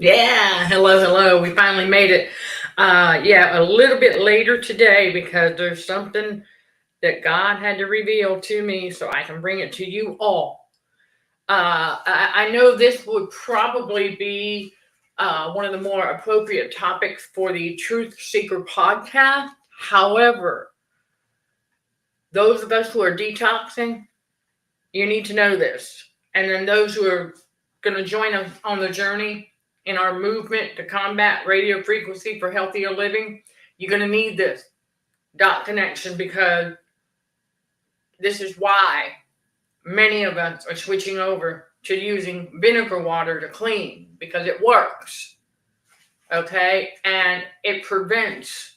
Yeah, hello. We finally made it. Yeah, a little bit later today because there's something that God had to reveal to me so I can bring it to you all. I know this would probably be one of the more appropriate topics for the Truth Seeker podcast. However, those of us who are detoxing, you need to know this. And then those who are going to join us on the journey in our movement to combat radio frequency for healthier living, you're going to need this dot connection because this is why many of us are switching over to using vinegar water to clean because it works. Okay, and it prevents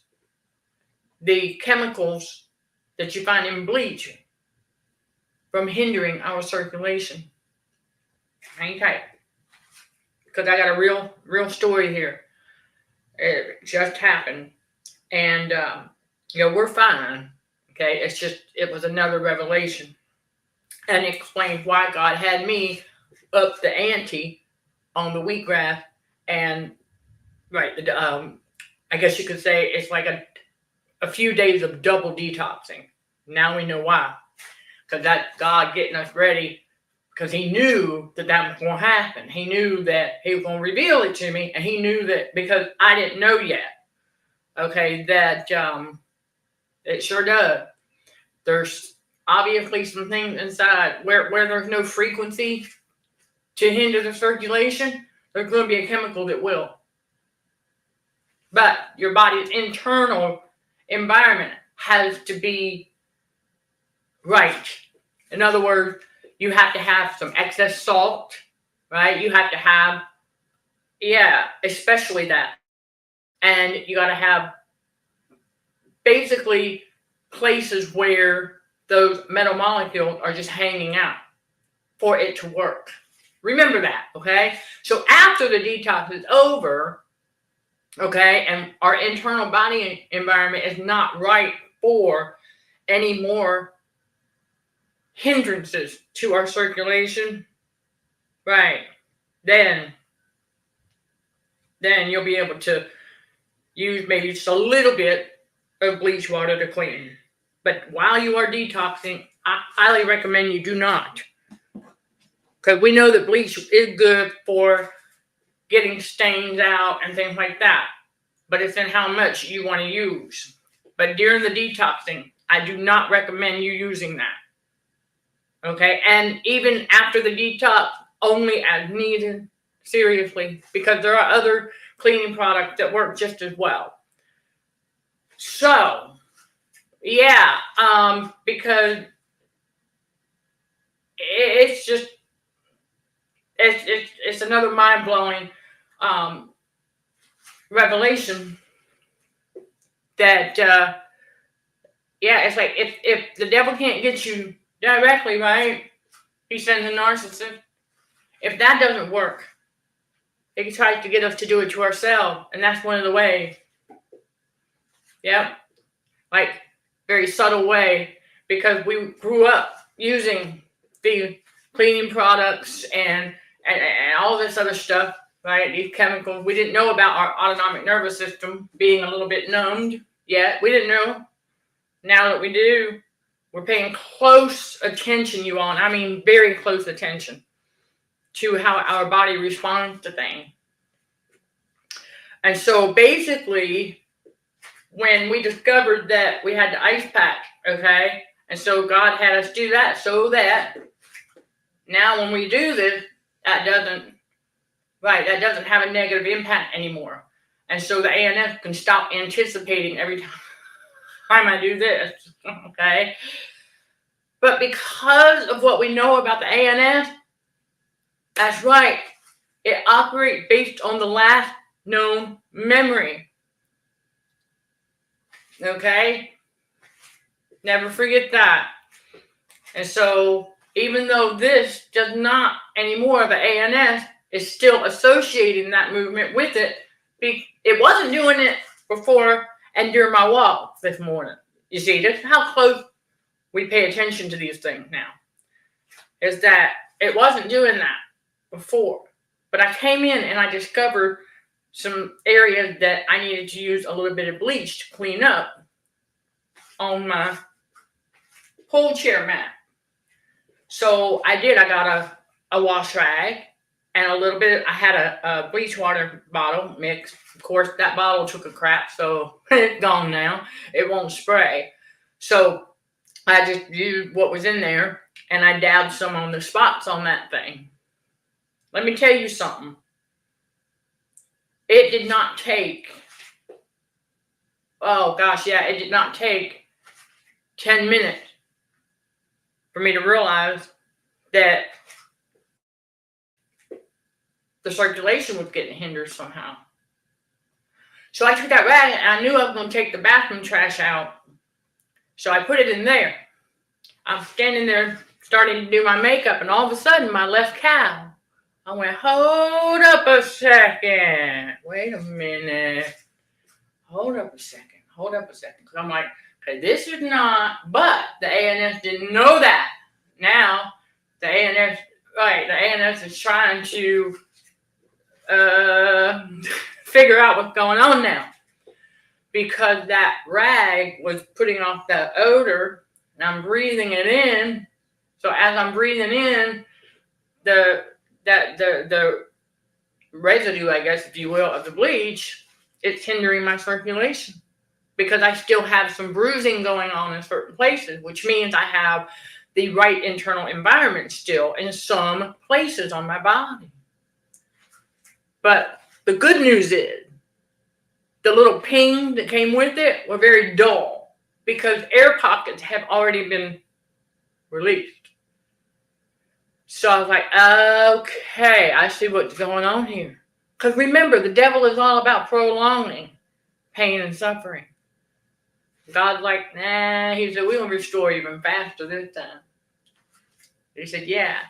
the chemicals that you find in bleach from hindering our circulation. Hang tight, because I got a real story here. It just happened, and we're fine. Okay, it was another revelation, and it explains why God had me up the ante on the wheatgrass, and right, I guess you could say it's like a few days of double detoxing. Now we know why, because that's God getting us ready. Because he knew that was going to happen. He knew that he was going to reveal it to me. And he knew that because I didn't know yet. Okay, that it sure does. There's obviously some things inside where there's no frequency to hinder the circulation. There's going to be a chemical that will. But your body's internal environment has to be right. In other words, you have to have some excess salt, right? You have to have, especially that. And you got to have basically places where those metal molecules are just hanging out for it to work. Remember that, okay? So after the detox is over, okay, and our internal body environment is not right for any more hindrances to our circulation, right, then you'll be able to use maybe just a little bit of bleach water to clean. But while you are detoxing, I highly recommend you do not, because we know that bleach is good for getting stains out and things like that, but it's in how much you want to use. But during the detoxing, I do not recommend you using that. Okay, and even after the detox, only as needed, seriously, because there are other cleaning products that work just as well. So, because it's another mind-blowing revelation that, it's like if the devil can't get you directly, right? He sends a narcissist. If that doesn't work, he tries to get us to do it to ourselves, and that's one of the ways. Yep, like very subtle way, because we grew up using the cleaning products and all this other stuff, right? These chemicals. We didn't know about our autonomic nervous system being a little bit numbed yet. We didn't know. Now that we do, we're paying close attention, you all, and I mean very close attention to how our body responds to things. And so basically, when we discovered that we had the ice pack, okay, and so God had us do that so that now when we do this, that doesn't have a negative impact anymore. And so the ANS can stop anticipating every time I do this, okay? But because of what we know about the ANS, that's right, it operates based on the last known memory. Okay? Never forget that. And so, even though this does not anymore, the ANS is still associating that movement with it. It wasn't doing it before and during my walk this morning. You see, this is how close we pay attention to these things now. Is that it wasn't doing that before. But I came in and I discovered some areas that I needed to use a little bit of bleach to clean up on my pull chair mat. So I did. I got a wash rag and a little bit. I had a bleach water bottle mix. Of course, that bottle took a crap, so it's gone now. It won't spray. So I just used what was in there and I dabbed some on the spots on that thing. Let me tell you something. It did not take, it did not take 10 minutes for me to realize that the circulation was getting hindered somehow. So I took that rag and I knew I was going to take the bathroom trash out. So I put it in there. I'm standing there starting to do my makeup, and all of a sudden my left calf, I went, hold up a second. Wait a minute. Hold up a second. Because I'm like, okay, this is not, but the ANS didn't know that. Now, the ANS is trying to figure out what's going on now. Because that rag was putting off that odor, and I'm breathing it in. So as I'm breathing in, the residue, I guess, if you will, of the bleach, it's hindering my circulation because I still have some bruising going on in certain places, which means I have the right internal environment still in some places on my body. But the good news is the little ping that came with it were very dull because air pockets have already been released. So I was like, okay, I see what's going on here. Because remember, the devil is all about prolonging pain and suffering. God's like, nah, he said, we're going to restore even faster this time. He said, yeah.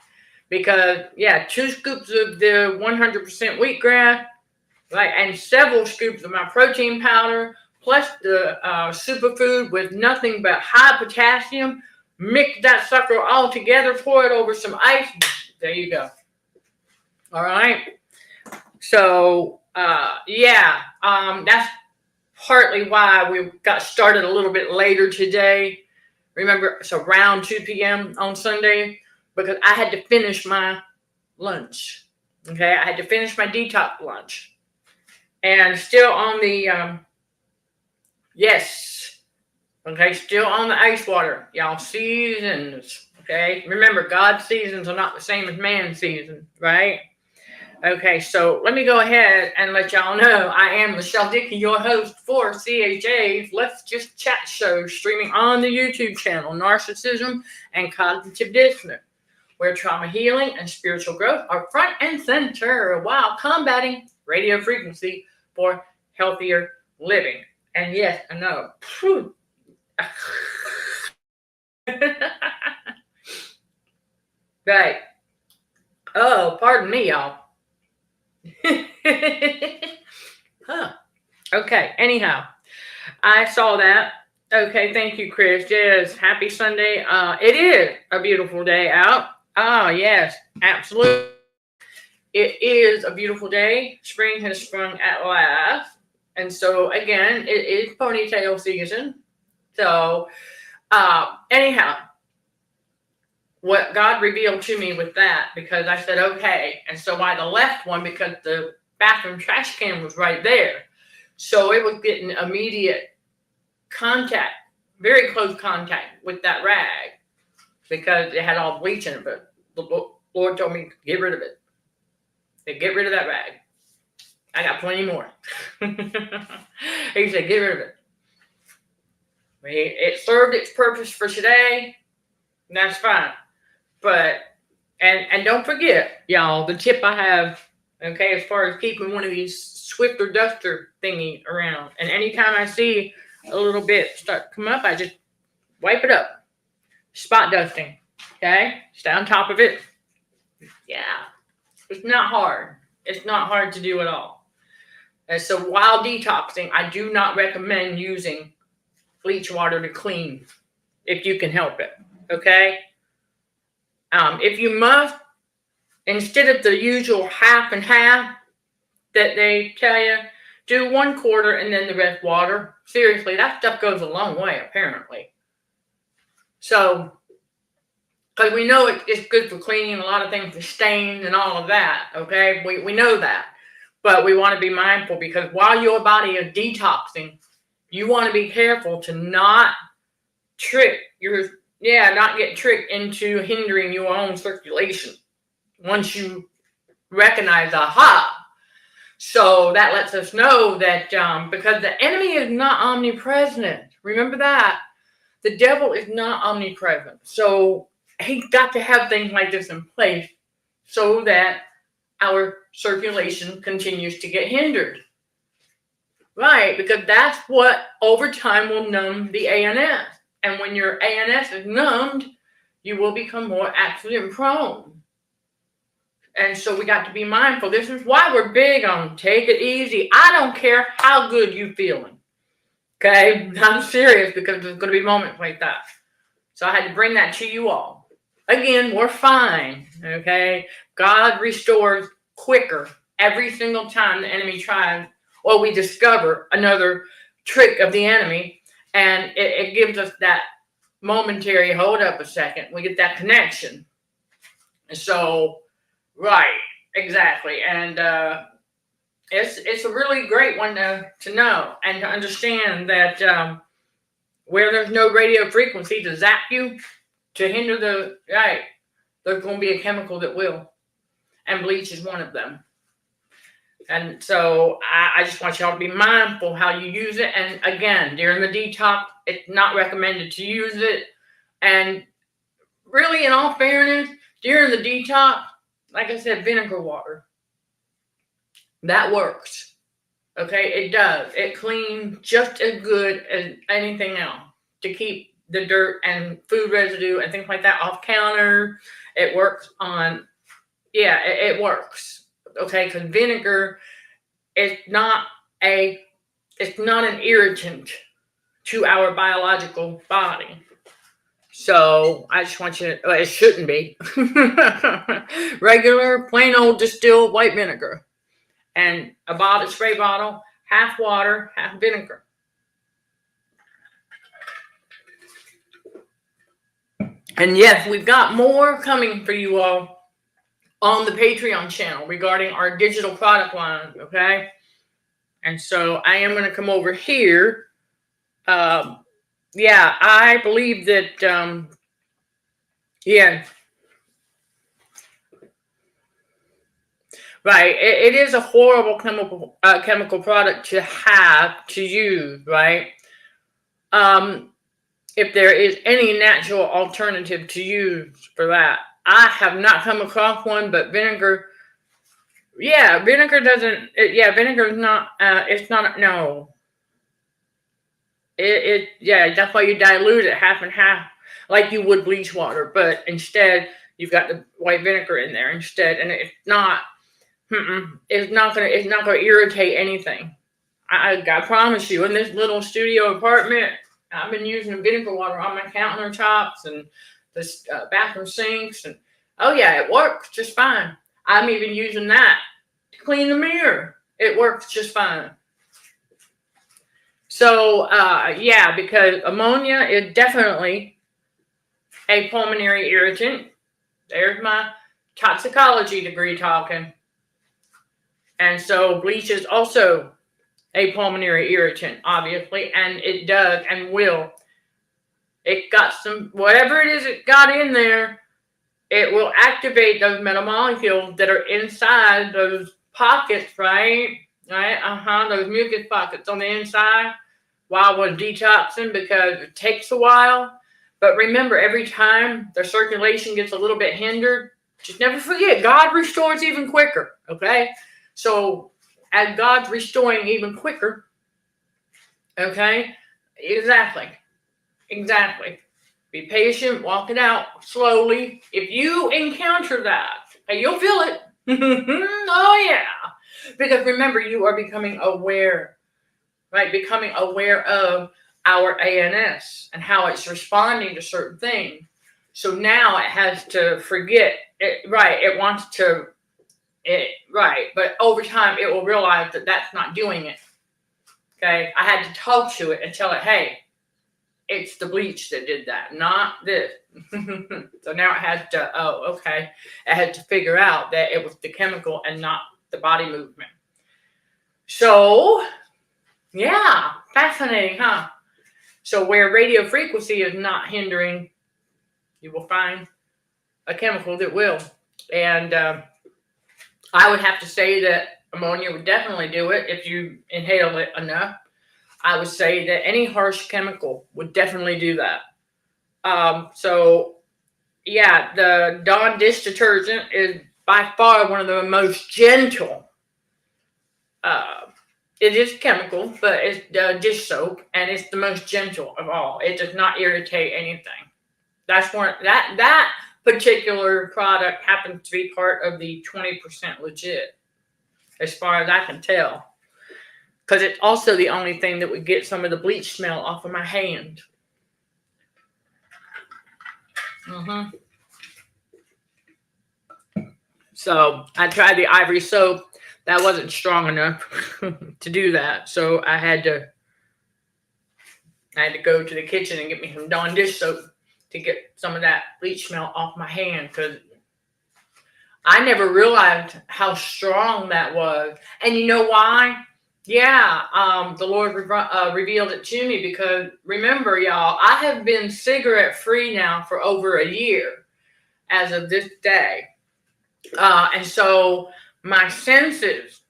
Because, 2 scoops of the 100% wheatgrass, and several scoops of my protein powder, plus the superfood with nothing but high potassium. Mix that sucker all together, pour it over some ice. There you go. All right. So, that's partly why we got started a little bit later today. Remember, it's around 2 p.m. on Sunday because I had to finish my lunch. Okay, I had to finish my detox lunch. And still on the, still on the ice water. Y'all, seasons, okay? Remember, God's seasons are not the same as man's season, right? Okay, so let me go ahead and let y'all know I am Michelle Dickey, your host for CHA's Let's Just Chat show, streaming on the YouTube channel, Narcissism and Cognitive Dissonance, where trauma healing and spiritual growth are front and center while combating radio frequency for healthier living. And yes, I know. Right. Oh, pardon me, y'all. Okay, anyhow, I saw that. Okay, thank you, Chris. Yes, happy Sunday. It is a beautiful day out. Oh, yes, absolutely. It is a beautiful day. Spring has sprung at last. And so, again, it is ponytail season. So, anyhow, what God revealed to me with that, because I said, okay. And so I left one because the bathroom trash can was right there. So it was getting immediate contact, very close contact with that rag because it had all bleach in it. But the Lord told me, get rid of it. Get rid of that rag. I got plenty more. He said, get rid of it. It served its purpose for today. And that's fine. But, and don't forget, y'all, the tip I have, okay, as far as keeping one of these Swiffer duster thingy around. And anytime I see a little bit start to come up, I just wipe it up. Spot dusting, okay? Stay on top of it. Yeah. It's not hard. It's not hard to do at all. And so while detoxing, I do not recommend using bleach water to clean if you can help it, okay? If you must, instead of the usual half and half that they tell you, do 1/4 and then the rest water. Seriously, that stuff goes a long way, apparently. So, because we know it's good for cleaning a lot of things, for stains and all of that, okay? We know that. But we want to be mindful, because while your body is detoxing, you want to be careful to not not get tricked into hindering your own circulation. Once you recognize, aha. So that lets us know that because the enemy is not omnipresent. Remember that. The devil is not omnipresent. So he's got to have things like this in place so that our circulation continues to get hindered. Right, because that's what over time will numb the ANS. And when your ANS is numbed, you will become more accident prone. And so we got to be mindful. This is why we're big on take it easy. I don't care how good you're feeling. Okay? I'm serious, because there's going to be moments like that. So I had to bring that to you all. Again, we're fine. Okay? God restores quicker every single time the enemy tries, or we discover another trick of the enemy, and it gives us that momentary hold up a second. We get that connection. And so, right, exactly. And it's a really great one to know and to understand that where there's no radio frequency to zap you, to hinder there's going to be a chemical that will. And bleach is one of them. And so I just want y'all to be mindful how you use it. And again, during the detox, it's not recommended to use it. And really, in all fairness, during the detox, like I said, vinegar water. That works. Okay, it does. It cleans just as good as anything else to keep the dirt and food residue and things like that off counter. It works on, it works. Okay, because vinegar is not an irritant to our biological body. So I just want you to, it shouldn't be. Regular, plain old distilled white vinegar. And a spray bottle, half water, half vinegar. And yes, we've got more coming for you all on the Patreon channel regarding our digital product line, okay? And so I am going to come over here. I believe that, right, it is a horrible chemical product to use, right? If there is any natural alternative to use for that. I have not come across one, but vinegar, vinegar doesn't, vinegar is not, it's not, no. That's why you dilute it half and half, like you would bleach water, but instead, you've got the white vinegar in there instead, and it's not gonna irritate anything. I promise you, in this little studio apartment, I've been using vinegar water on my countertops and the bathroom sinks, and it works just fine. I'm even using that to clean the mirror. It works just fine. So because ammonia is definitely a pulmonary irritant. There's my toxicology degree talking. And so bleach is also a pulmonary irritant, obviously, and it does and will. It got whatever it is it got in there, it will activate those metamolecules that are inside those pockets, right? Those mucus pockets on the inside while we're detoxing, because it takes a while. But remember, every time the circulation gets a little bit hindered, just never forget, God restores even quicker, okay? So as God's restoring even quicker, okay? Exactly. Be patient, walk it out slowly. If you encounter that, and you'll feel it. Oh, yeah. Because remember, you are becoming aware, right? Becoming aware of our ANS and how it's responding to certain things. So now it has to forget it, right? It wants to, right? But over time, it will realize that that's not doing it. Okay, I had to talk to it and tell it, hey, it's the bleach that did that, not this. So now it has to, oh, okay. It had to figure out that it was the chemical and not the body movement. So, yeah, fascinating, huh? So where radio frequency is not hindering, you will find a chemical that will. And I would have to say that ammonia would definitely do it if you inhale it enough. I would say that any harsh chemical would definitely do that. So, yeah, the Dawn dish detergent is by far one of the most gentle. It is chemical, but it's dish soap, and it's the most gentle of all. It does not irritate anything. That's one that particular product happens to be part of the 20% legit, as far as I can tell. Because it's also the only thing that would get some of the bleach smell off of my hand. So I tried the ivory soap. That wasn't strong enough to do that. So I had to go to the kitchen and get me some Dawn dish soap to get some of that bleach smell off my hand, because I never realized how strong that was. And you know why? Yeah, the Lord revealed it to me, because remember, y'all, I have been cigarette free now for over a year as of this day. And so my senses,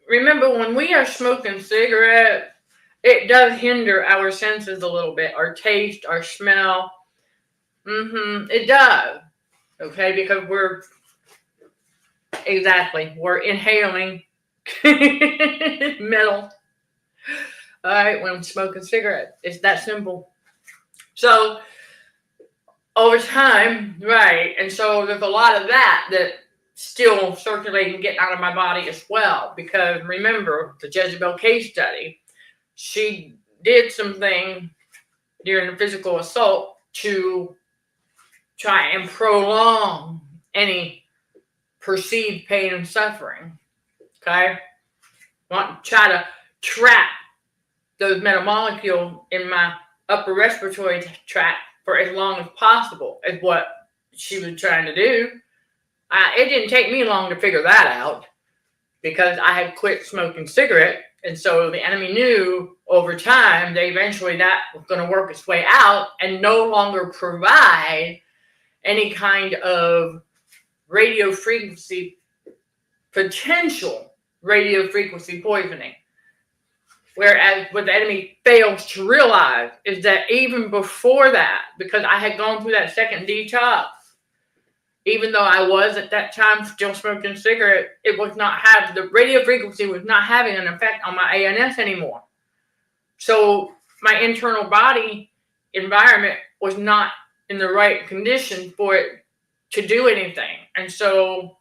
remember, when we are smoking cigarette, it does hinder our senses a little bit, our taste, our smell. It does. Okay, because we're inhaling metal. All right, when I'm smoking cigarettes, it's that simple. So over time, right, and so there's a lot of that still circulating, getting out of my body as well. Because remember, the Jezebel case study, she did something during the physical assault to try and prolong any perceived pain and suffering. Okay? Want to try to trap those metamolecules in my upper respiratory tract for as long as possible, is what she was trying to do. It didn't take me long to figure that out, because I had quit smoking cigarette. And so the enemy knew over time that eventually that was going to work its way out and no longer provide any kind of radio frequency, potential radio frequency poisoning. Whereas what the enemy fails to realize is that even before that, because I had gone through that second detox, even though I was at that time still smoking cigarette, the radio frequency was not having an effect on my ANS anymore. So my internal body environment was not in the right condition for it to do anything. And so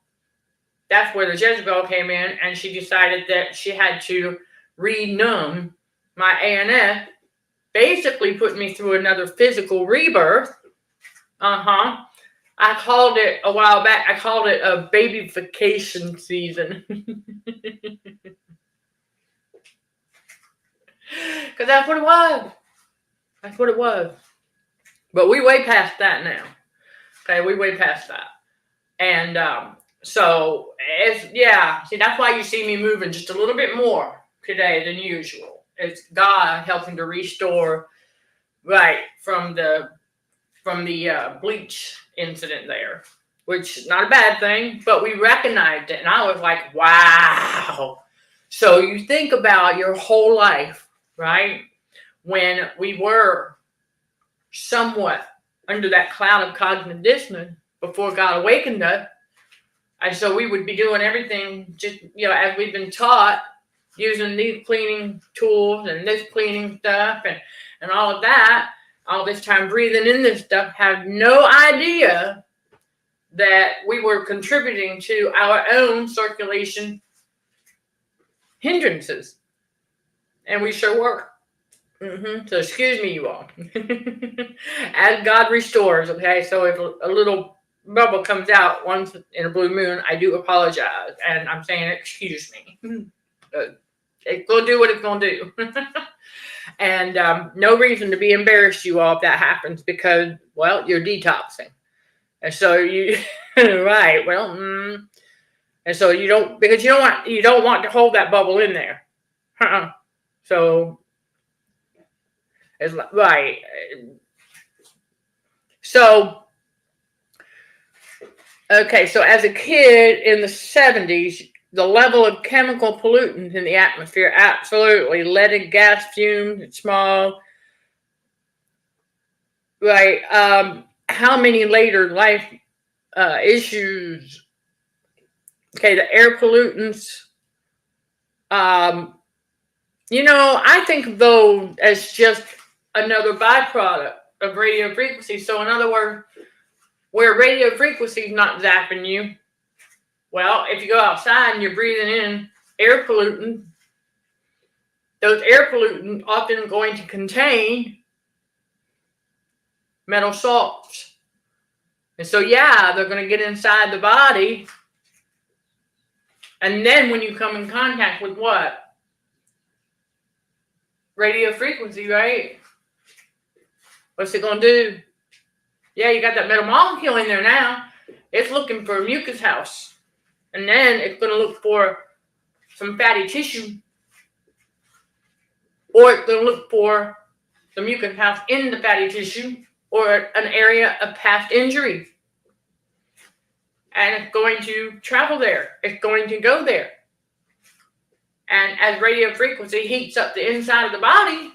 that's where the Jezebel came in, and she decided that she had to renumb my ANS, basically put me through another physical rebirth. I called it a while back, I called it a babyfication season. Because that's what it was. That's what it was. But we way past that now. Okay, we way past that. And so, see, that's why you see me moving just a little bit more today than usual. It's God helping to restore, right, from the bleach incident there, which is not a bad thing, but we recognized it, and I was like, wow. So you think about your whole life, right, when we were somewhat under that cloud of cognitive dissonance before God awakened us, and so we would be doing everything just, as we've been taught, using these cleaning tools and this cleaning stuff and all of that, all this time breathing in this stuff, have no idea that we were contributing to our own circulation hindrances. And we sure were. So excuse me, you all. As God restores, okay? So if a little bubble comes out once in a blue moon, I do apologize. And I'm saying excuse me. It's going to do what it's going to do. And no reason to be embarrassed, you all, if that happens, because, well, you're detoxing. And so you, right, well, and so you don't, because you don't want to hold that bubble in there. So, it's right. So, okay, so as a kid in the 70s, the level of chemical pollutants in the atmosphere, absolutely, leaded gas fumes, smog, right? How many later life issues? Okay, the air pollutants. I think of those as just another byproduct of radio frequency. So in other words, where radio frequency is not zapping you, well, if you go outside and you're breathing in air pollutants, those air pollutants often going to contain metal salts. And so, yeah, they're going to get inside the body. And then when you come in contact with what? Radio frequency, right? What's it going to do? Yeah, you got that metal molecule in there now. It's looking for a mucus house. And then it's going to look for some fatty tissue. Or it's going to look for the mucus house in the fatty tissue or an area of past injury. And it's going to travel there. It's going to go there. And as radio frequency heats up the inside of the body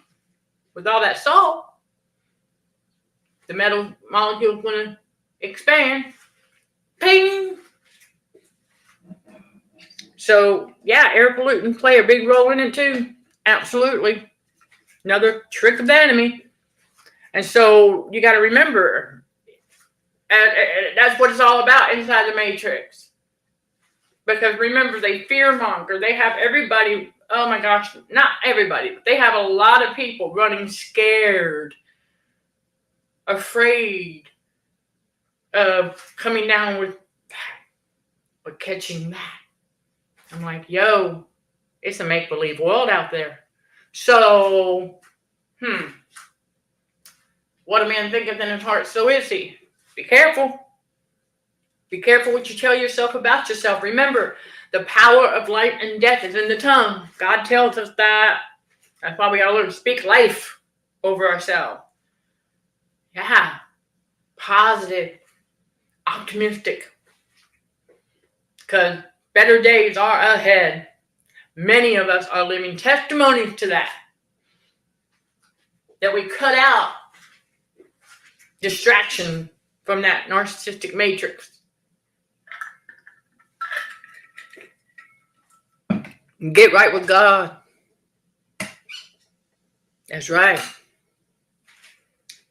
with all that salt, the metal molecule is going to expand. Ping! So, yeah, air pollutants play a big role in it too. Absolutely. Another trick of the enemy. And so, you got to remember, and that's what it's all about inside the Matrix. Because remember, they fearmonger. They have everybody, oh my gosh, not everybody, but they have a lot of people running scared, afraid of coming down with that or catching that. I'm like, yo, it's a make-believe world out there. So, what a man thinketh in his heart, so is he. Be careful. Be careful what you tell yourself about yourself. Remember, the power of life and death is in the tongue. God tells us that. That's why we got to learn to speak life over ourselves. Yeah. Positive. Optimistic. Because better days are ahead. Many of us are living testimonies to that. That we cut out distraction from that narcissistic matrix. Get right with God. That's right.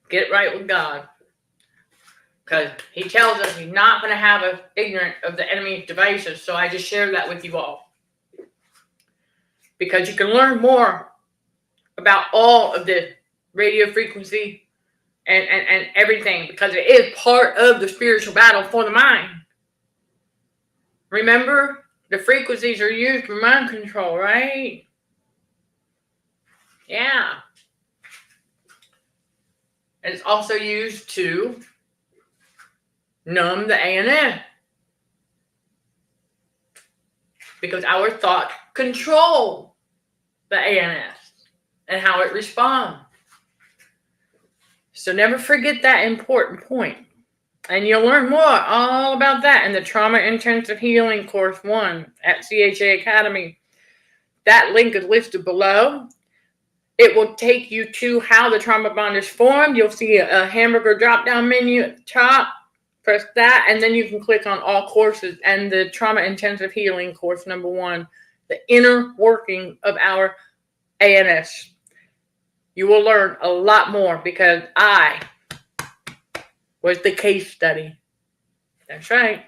Get right with God. Because he tells us he's not going to have us ignorant of the enemy's devices. So I just shared that with you all. Because you can learn more about all of the radio frequency and everything. Because it is part of the spiritual battle for the mind. Remember? The frequencies are used for mind control, right? Yeah. And it's also used to numb the ANS. Because our thoughts control the ANS and how it responds. So never forget that important point. And you'll learn more all about that in the Trauma Intensive Healing Course 1 at CHA Academy. That link is listed below. It will take you to how the trauma bond is formed. You'll see a hamburger drop-down menu at the top. Press that, and then you can click on all courses. And the Trauma Intensive Healing Course number 1, the inner working of our ANS. You will learn a lot more because I was the case study. That's right.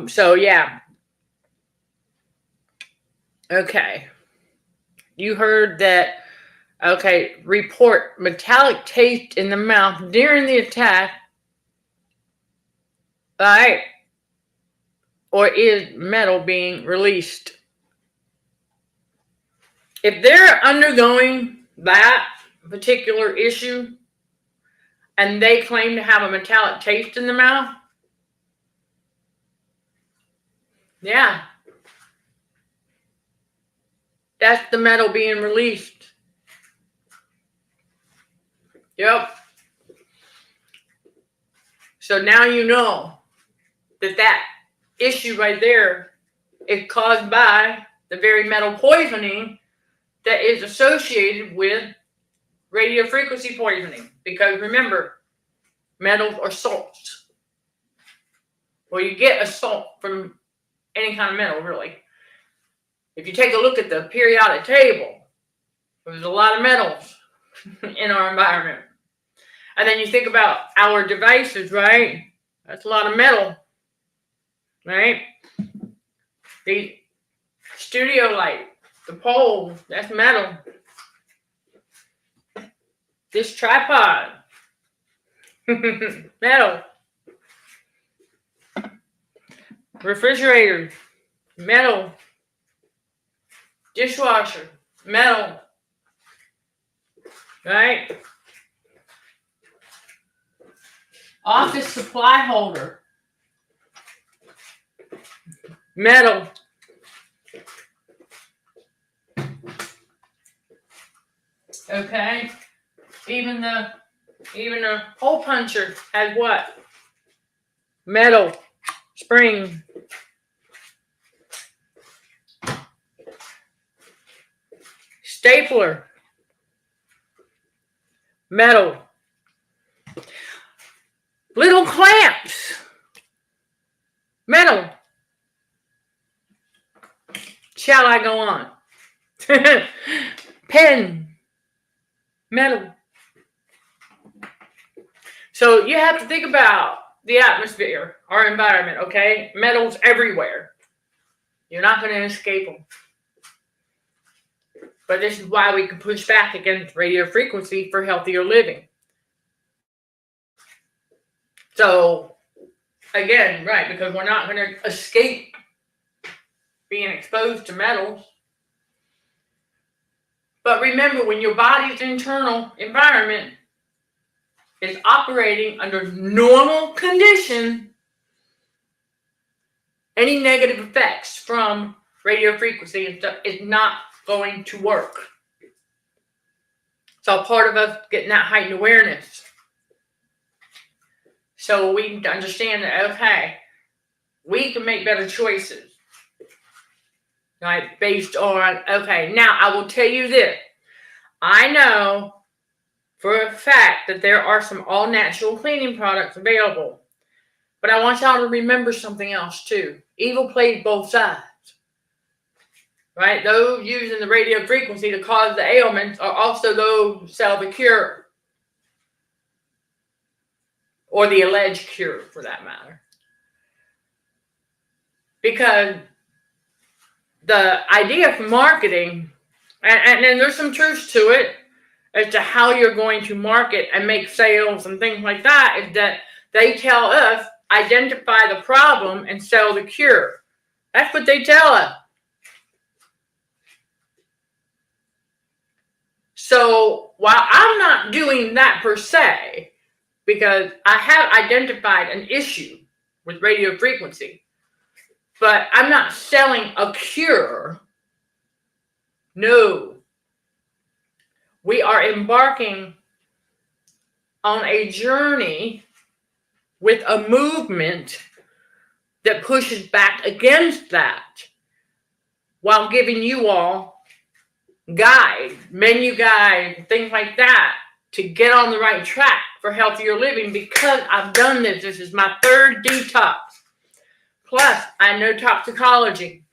So, yeah. Okay. You heard that Okay, report metallic taste in the mouth during the attack. Alright. Or is metal being released? If they're undergoing that particular issue and they claim to have a metallic taste in the mouth, yeah, that's the metal being released. Yep. So now you know that issue right there is caused by the very metal poisoning that is associated with radio frequency poisoning. Because remember, metals are salts. Well, you get a salt from any kind of metal, really. If you take a look at the periodic table, there's a lot of metals in our environment. And then you think about our devices, right? That's a lot of metal, right? The studio light, the pole, that's metal. This tripod, metal. Refrigerator, metal. Dishwasher, metal. Right? Office supply holder, metal. Okay? Even the hole puncher has what? Metal. Spring. Stapler. Metal. Little clamps. Metal. Shall I go on? Pen. Metal. So you have to think about the atmosphere, our environment, okay? Metal's everywhere. You're not going to escape them. But this is why we can push back against radio frequency for healthier living. So, again, right, because we're not going to escape being exposed to metals. But remember, when your body's internal environment is operating under normal condition, any negative effects from radio frequency and stuff is not going to work. So part of us getting that heightened awareness. So we need to understand that, okay, we can make better choices. Right? Based on, okay, now I will tell you this. I know for a fact that there are some all-natural cleaning products available. But I want y'all to remember something else too. Evil plays both sides. Right? Those using the radio frequency to cause the ailments are also those who sell the cure. Or the alleged cure, for that matter. Because the idea of marketing, and there's some truth to it, as to how you're going to market and make sales and things like that, is that they tell us, identify the problem and sell the cure. That's what they tell us. So while I'm not doing that per se, because I have identified an issue with radio frequency, but I'm not selling a cure. No. We are embarking on a journey with a movement that pushes back against that, while giving you all guides, menu guides, things like that, to get on the right track for healthier living. Because I've done this. This is my third detox. Plus, I know toxicology.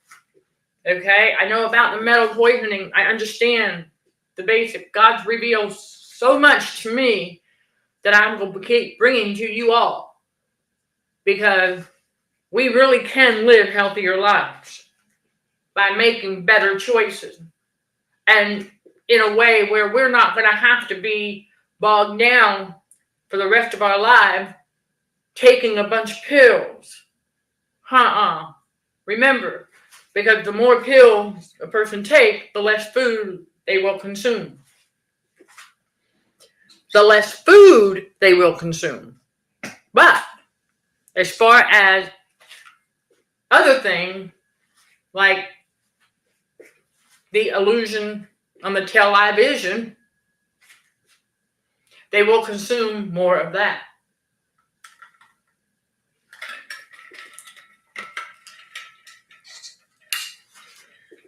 Okay? I know about the metal poisoning. I understand the basic. God's revealed so much to me that I'm going to keep bringing to you all. Because we really can live healthier lives by making better choices. And in a way where we're not going to have to be bogged down for the rest of our lives taking a bunch of pills. Remember, because the more pills a person takes, the less food they will consume. The less food they will consume. But as far as other things, like the illusion on the television, they will consume more of that.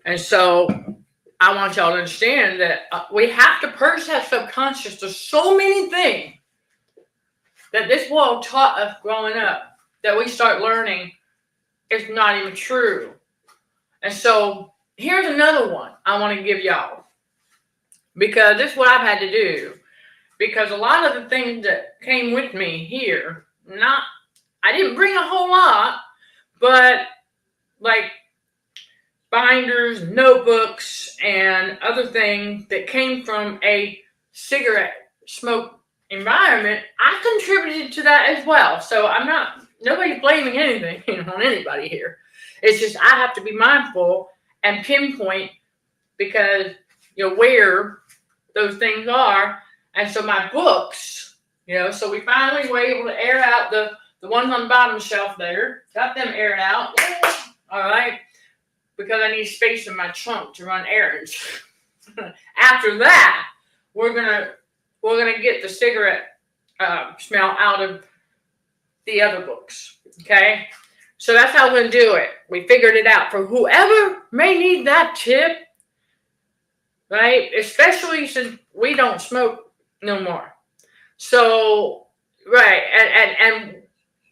And so I want y'all to understand that we have to purge that subconscious. There's so many things that this world taught us growing up that we start learning is not even true. And so here's another one I want to give y'all, because this is what I've had to do. Because a lot of the things that came with me here, I didn't bring a whole lot, but like binders, notebooks, and other things that came from a cigarette smoke environment, I contributed to that as well. So nobody's blaming anything on anybody here. It's just I have to be mindful and pinpoint, because where those things are. And so my books, so we finally were able to air out the ones on the bottom shelf there. Got them aired out. All right. Because I need space in my trunk to run errands. After that, we're gonna get the cigarette smell out of the other books. Okay, so that's how we're gonna do it. We figured it out for whoever may need that tip, right? Especially since we don't smoke no more. So right, and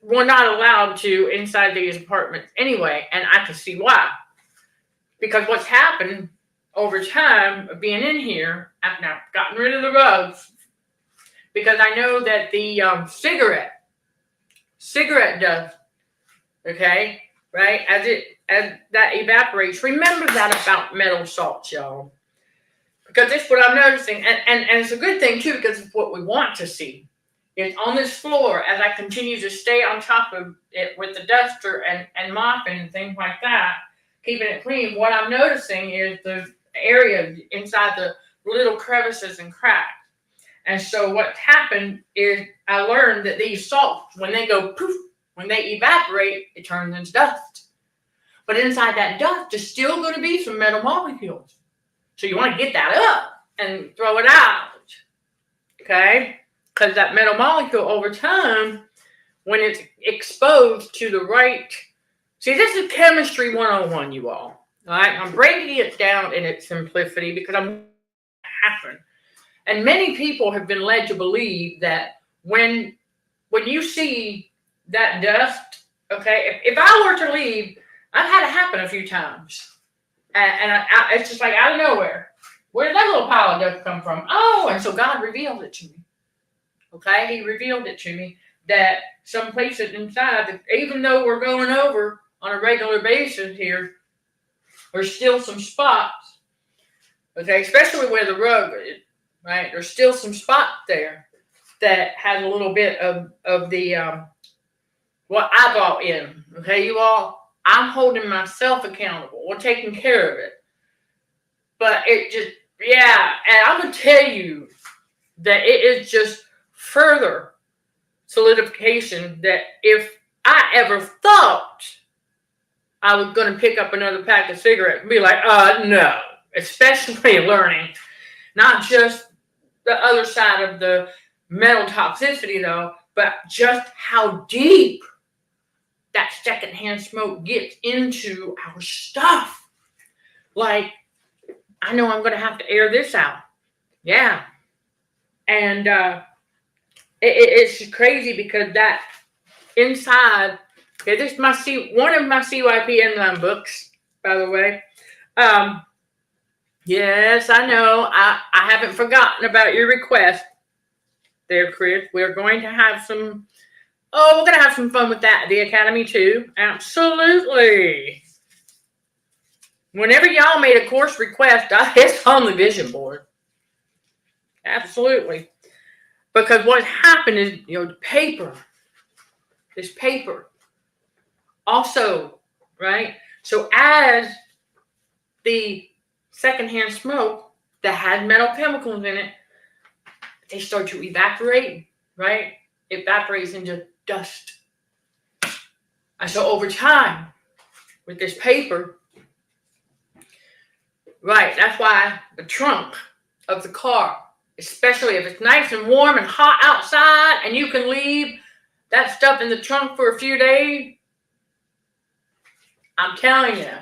we're not allowed to inside these apartments anyway, and I can see why. Because what's happened over time of being in here, I've now gotten rid of the rugs, because I know that the cigarette dust, okay, right, as that evaporates. Remember that about metal salts, y'all, because this is what I'm noticing, and it's a good thing too, because it's what we want to see. Is on this floor, as I continue to stay on top of it with the duster and mopping and things like that, keeping it clean, what I'm noticing is the area inside the little crevices and cracks. And so what happened is I learned that these salts, when they go poof, when they evaporate, it turns into dust. But inside that dust, there's still going to be some metal molecules. So you want to get that up and throw it out. Okay? Because that metal molecule over time, when it's exposed to the right... See, this is chemistry 101, you all. All right? I'm breaking it down in its simplicity because I'm happen. And many people have been led to believe that when you see that dust, okay, if I were to leave, I've had it happen a few times. And it's just like out of nowhere. Where did that little pile of dust come from? Oh, and so God revealed it to me. Okay? He revealed it to me that some places inside, even though we're going over on a regular basis here, there's still some spots, okay, especially where the rug is, right? There's still some spots there that has a little bit of the, what I brought in, okay, you all? I'm holding myself accountable. We're taking care of it. But it just, yeah, and I'm going to tell you that it is just further solidification that if I ever thought I was going to pick up another pack of cigarettes and be like, no. Especially learning not just the other side of the mental toxicity, though, but just how deep that secondhand smoke gets into our stuff. Like, I know I'm going to have to air this out. Yeah. And it's crazy because that inside... Okay, this is one of my CYP Enzyme books, by the way. Yes, I know. I haven't forgotten about your request there, Chris. We're going to have some fun with that at the Academy too. Absolutely. Whenever y'all made a course request, it's on the vision board. Absolutely. Because what happened is, the paper, this paper also, right? So as the secondhand smoke that had metal chemicals in it, they start to evaporate, right? It evaporates into dust. And so over time, with this paper, right, that's why the trunk of the car, especially if it's nice and warm and hot outside and you can leave that stuff in the trunk for a few days, I'm telling you,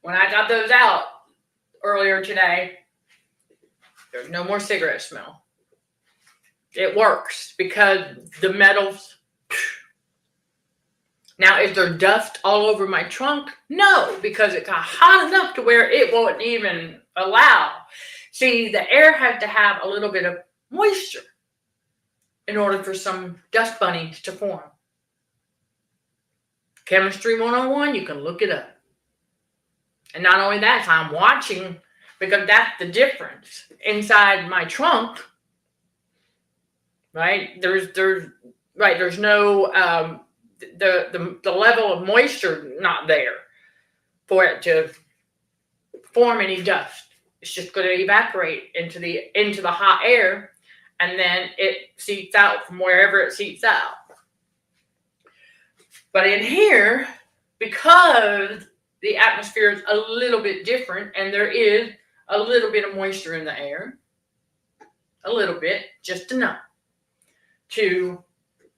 when I got those out earlier today, there's no more cigarette smell. It works because the metals. Now, is there dust all over my trunk? No, because it got hot enough to where it won't even allow. See, the air has to have a little bit of moisture in order for some dust bunnies to form. Chemistry 101, you can look it up. And not only that, so I'm watching, because that's the difference. Inside my trunk, right, there's no the level of moisture not there for it to form any dust. It's just going to evaporate into the hot air, and then it seeps out from wherever it seeps out. But in here, because the atmosphere is a little bit different, and there is a little bit of moisture in the air, a little bit, just enough to,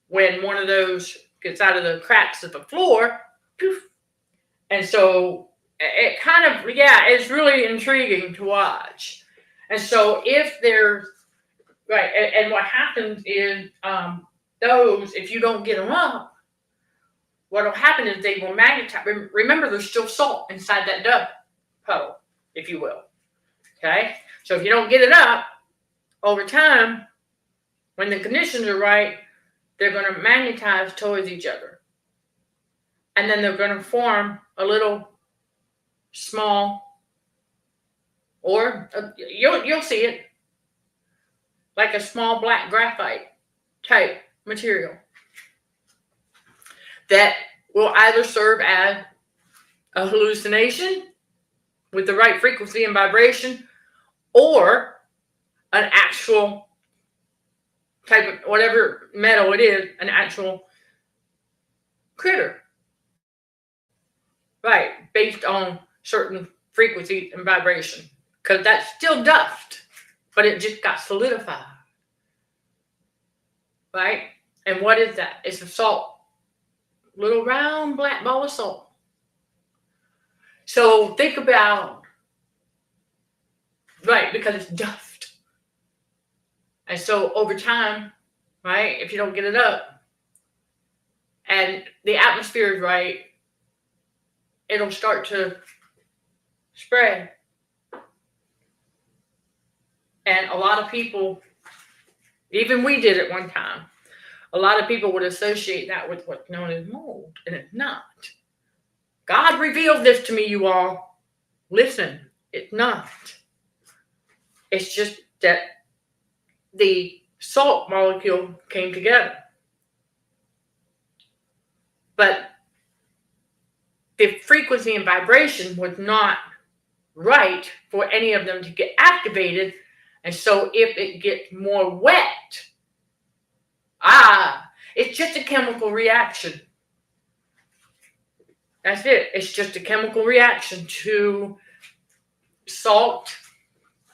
when one of those gets out of the cracks of the floor, poof. And so it kind of, it's really intriguing to watch. And so if there's, right, and what happens is those, if you don't get them up, what will happen is they will magnetize. Remember, there's still salt inside that dust puddle, if you will. Okay? So if you don't get it up, over time, when the conditions are right, they're going to magnetize towards each other. And then they're going to form a little small, or you'll see it, like a small black graphite type material that will either serve as a hallucination with the right frequency and vibration, or an actual type of whatever metal it is, an actual critter, right, based on certain frequency and vibration, because that's still dust, but it just got solidified, right? And what is that? It's a salt, little round black ball of salt. So think about, right, because it's dust. And so over time, right, if you don't get it up and the atmosphere is right, it'll start to spread. And a lot of people, even we did it one time, a lot of people would associate that with what's known as mold, and it's not. God revealed this to me, you all. Listen, it's not. It's just that the salt molecule came together. But the frequency and vibration was not right for any of them to get activated. And so if it gets more wet, it's just a chemical reaction. That's it. It's just a chemical reaction to salt,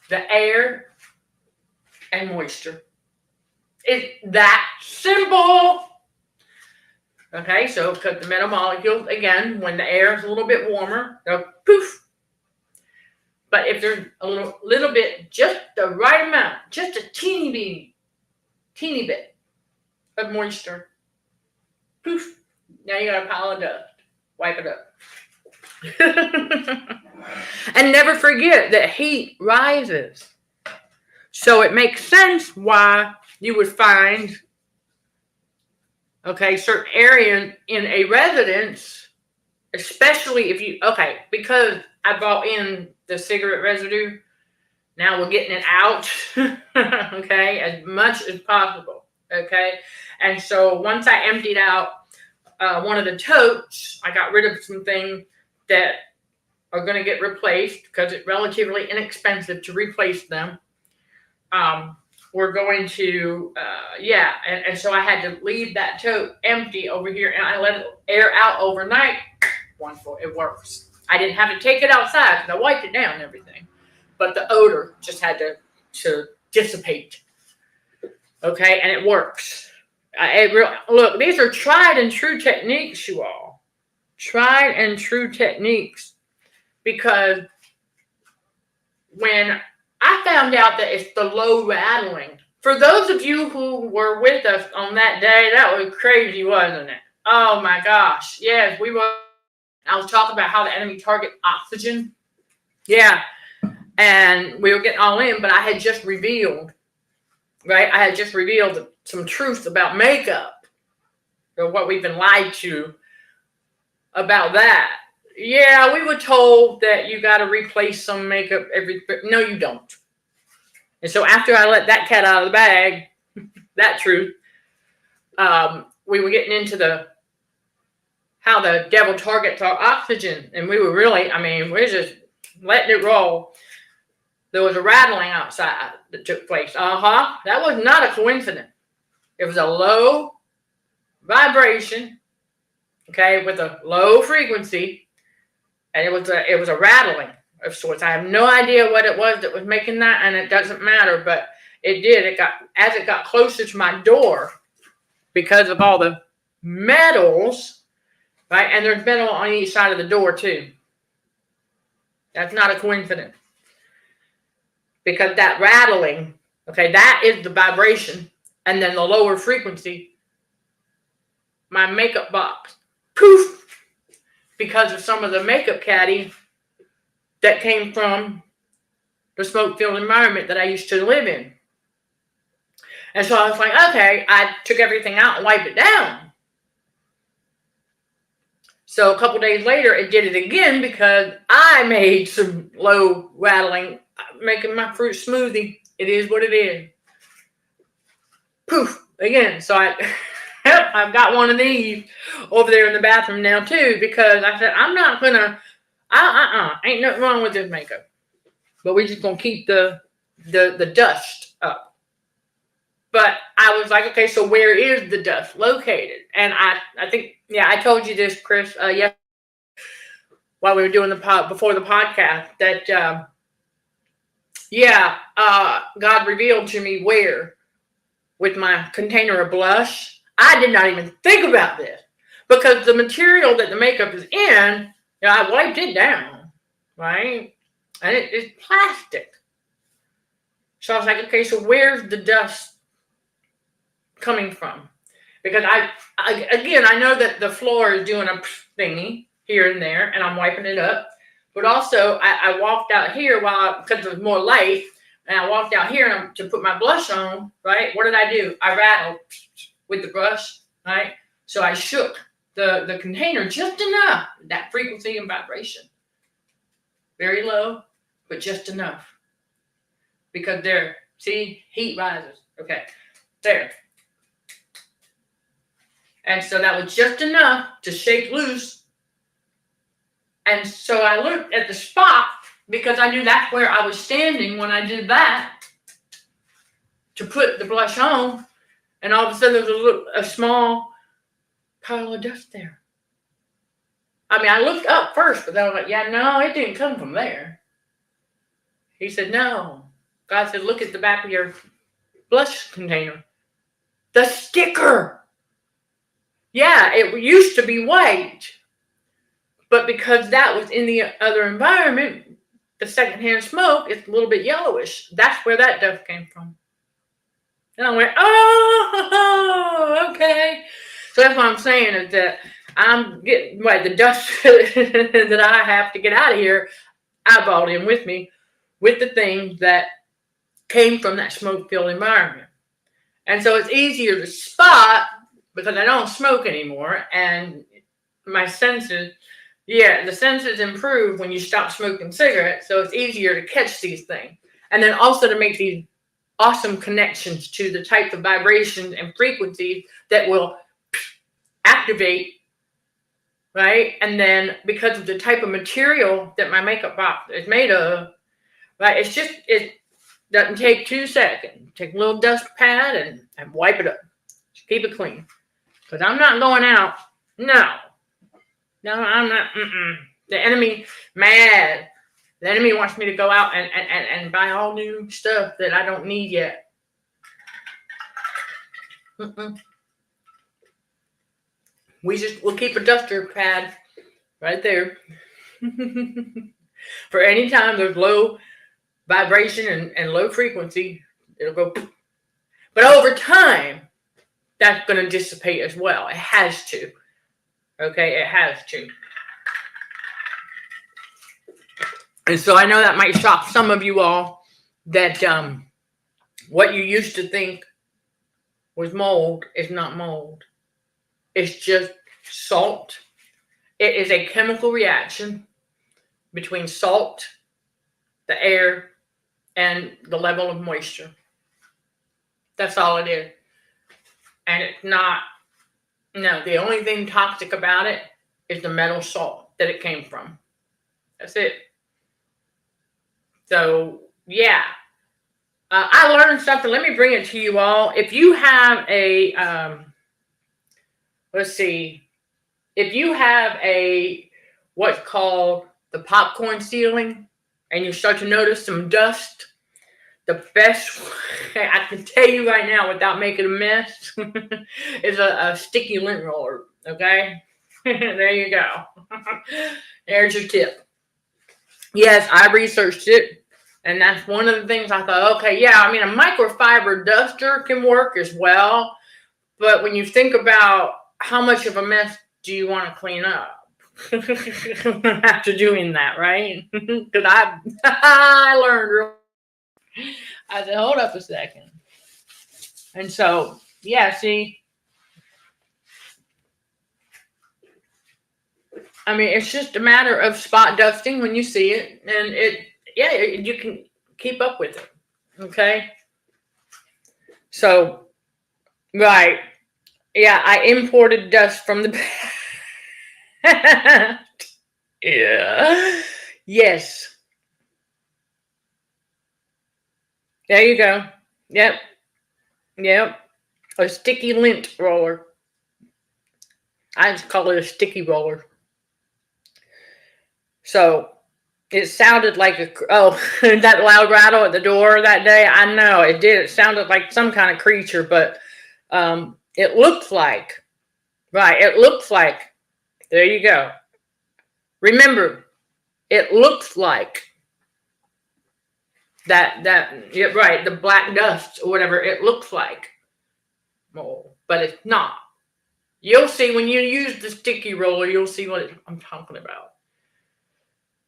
the air, and moisture. It's that simple. Okay, so because the metal molecules, again, when the air is a little bit warmer, they'll poof. But if there's a little bit, just the right amount, just a teeny bit of moisture, poof, now you got a pile of dust. Wipe it up. And never forget that heat rises. So it makes sense why you would find, certain areas in a residence, especially if you, because I brought in the cigarette residue, Now we're getting it out, okay, as much as possible, okay? And so once I emptied out one of the totes, I got rid of some things that are going to get replaced because it's relatively inexpensive to replace them. We're going to, and so I had to leave that tote empty over here, and I let it air out overnight. Wonderful, it works. I didn't have to take it outside because I wiped it down and everything, but the odor just had to dissipate. Okay, and it works. Look, these are tried and true techniques, you all. Tried and true techniques, because when I found out that it's the low rattling. For those of you who were with us on that day, that was crazy, wasn't it? Oh my gosh. Yes, we were. I was talking about how the enemy target oxygen. Yeah. And we were getting all in, but I had just revealed, right? I had just revealed some truth about makeup, or what we've been lied to about that. Yeah, we were told that you got to replace some makeup no, you don't. And so after I let that cat out of the bag, that truth, we were getting into how the devil targets our oxygen. And we were really, we're just letting it roll. There was a rattling outside that took place. That was not a coincidence. It was a low vibration, okay, with a low frequency. And it was a rattling of sorts. I have no idea what it was that was making that, and it doesn't matter, but it did. As it got closer to my door, because of all the metals, right? And there's metal on each side of the door too. That's not a coincidence. Because that rattling, okay, that is the vibration, and then the lower frequency, my makeup box, poof, because of some of the makeup caddy that came from the smoke-filled environment that I used to live in. And so I was like, okay, I took everything out and wiped it down. So a couple days later, it did it again because I made some low rattling, making my fruit smoothie. It is what it is. Poof, again. So I've got one of these over there in the bathroom now too, because I said, I'm not gonna, ain't nothing wrong with this makeup, but we're just gonna keep the dust up. But I was like, okay, so where is the dust located? And I think, I told you this, Chris, while we were doing before the podcast, that God revealed to me where, with my container of blush. I did not even think about this, because the material that the makeup is in, I wiped it down, right? And it's plastic. So I was like, okay, so where's the dust coming from? Because I know that the floor is doing a thingy here and there, and I'm wiping it up. But also, I walked out here because there was more light, and I walked out here to put my blush on, right? What did I do? I rattled with the brush, right? So I shook the container just enough, that frequency and vibration. Very low, but just enough. Because there, see, heat rises. Okay, there. And so that was just enough to shake loose. And so I looked at the spot, because I knew that's where I was standing when I did that, to put the blush on. And all of a sudden, there was a small pile of dust there. I looked up first, but then I was like, no, it didn't come from there. He said, no. God said, look at the back of your blush container. The sticker. Yeah, it used to be white. But because that was in the other environment, the secondhand smoke is a little bit yellowish. That's where that dust came from. And I went, oh, okay. So that's what I'm saying, is that I'm getting, the dust that I have to get out of here, I brought in with me, with the things that came from that smoke-filled environment. And so it's easier to spot, because I don't smoke anymore, and my senses, the senses improve when you stop smoking cigarettes, so it's easier to catch these things. And then also to make these awesome connections to the types of vibrations and frequencies that will activate, right? And then because of the type of material that my makeup box is made of, right? It doesn't take 2 seconds. Take a little dust pad and wipe it up. Just keep it clean. Because I'm not going out. No, I'm not. The enemy, mad. The enemy wants me to go out and buy all new stuff that I don't need yet. We'll keep a duster pad right there. For any time there's low vibration and low frequency, it'll go. But over time, that's going to dissipate as well. It has to. Okay, it has to. And so I know that might shock some of you all that what you used to think was mold is not mold. It's just salt. It is a chemical reaction between salt, the air, and the level of moisture. That's all it is. And it's not, no, the only thing toxic about it is the metal salt that it came from. That's it. So, yeah. I learned something. Let me bring it to you all. If you have a, let's see, if you have a, what's called the popcorn ceiling, and you start to notice some dust, the best way I can tell you right now without making a mess is a sticky lint roller, okay? There you go. There's your tip. Yes, I researched it, and that's one of the things I thought, okay, yeah, I mean, a microfiber duster can work as well, but when you think about how much of a mess do you want to clean up after doing that, right? Because I learned, I said, hold up a second. And so, yeah, see, I mean, it's just a matter of spot dusting when you see it, and you can keep up with it, okay? So, right, yeah, I imported dust from the yeah, yes. There you go. Yep. A sticky lint roller. I just call it a sticky roller. So it sounded like that loud rattle at the door that day. I know it did. It sounded like some kind of creature, but it looked like, right. It looks like, there you go. Remember, it looks like yeah, right, the black dust or whatever, it looks like mold, but it's not. You'll see when you use the sticky roller, you'll see what I'm talking about.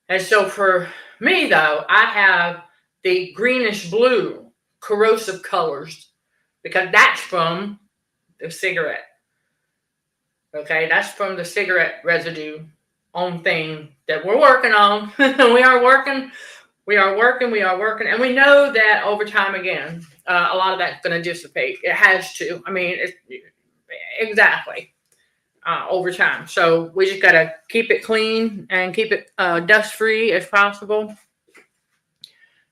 And so for me, though, I have the greenish blue corrosive colors because that's from the cigarette. Okay, that's from the cigarette residue on thing that we're working on. We are working. And we know that over time, again, a lot of that's going to dissipate. It has to. I mean, exactly. Over time. So we just got to keep it clean and keep it dust-free as possible.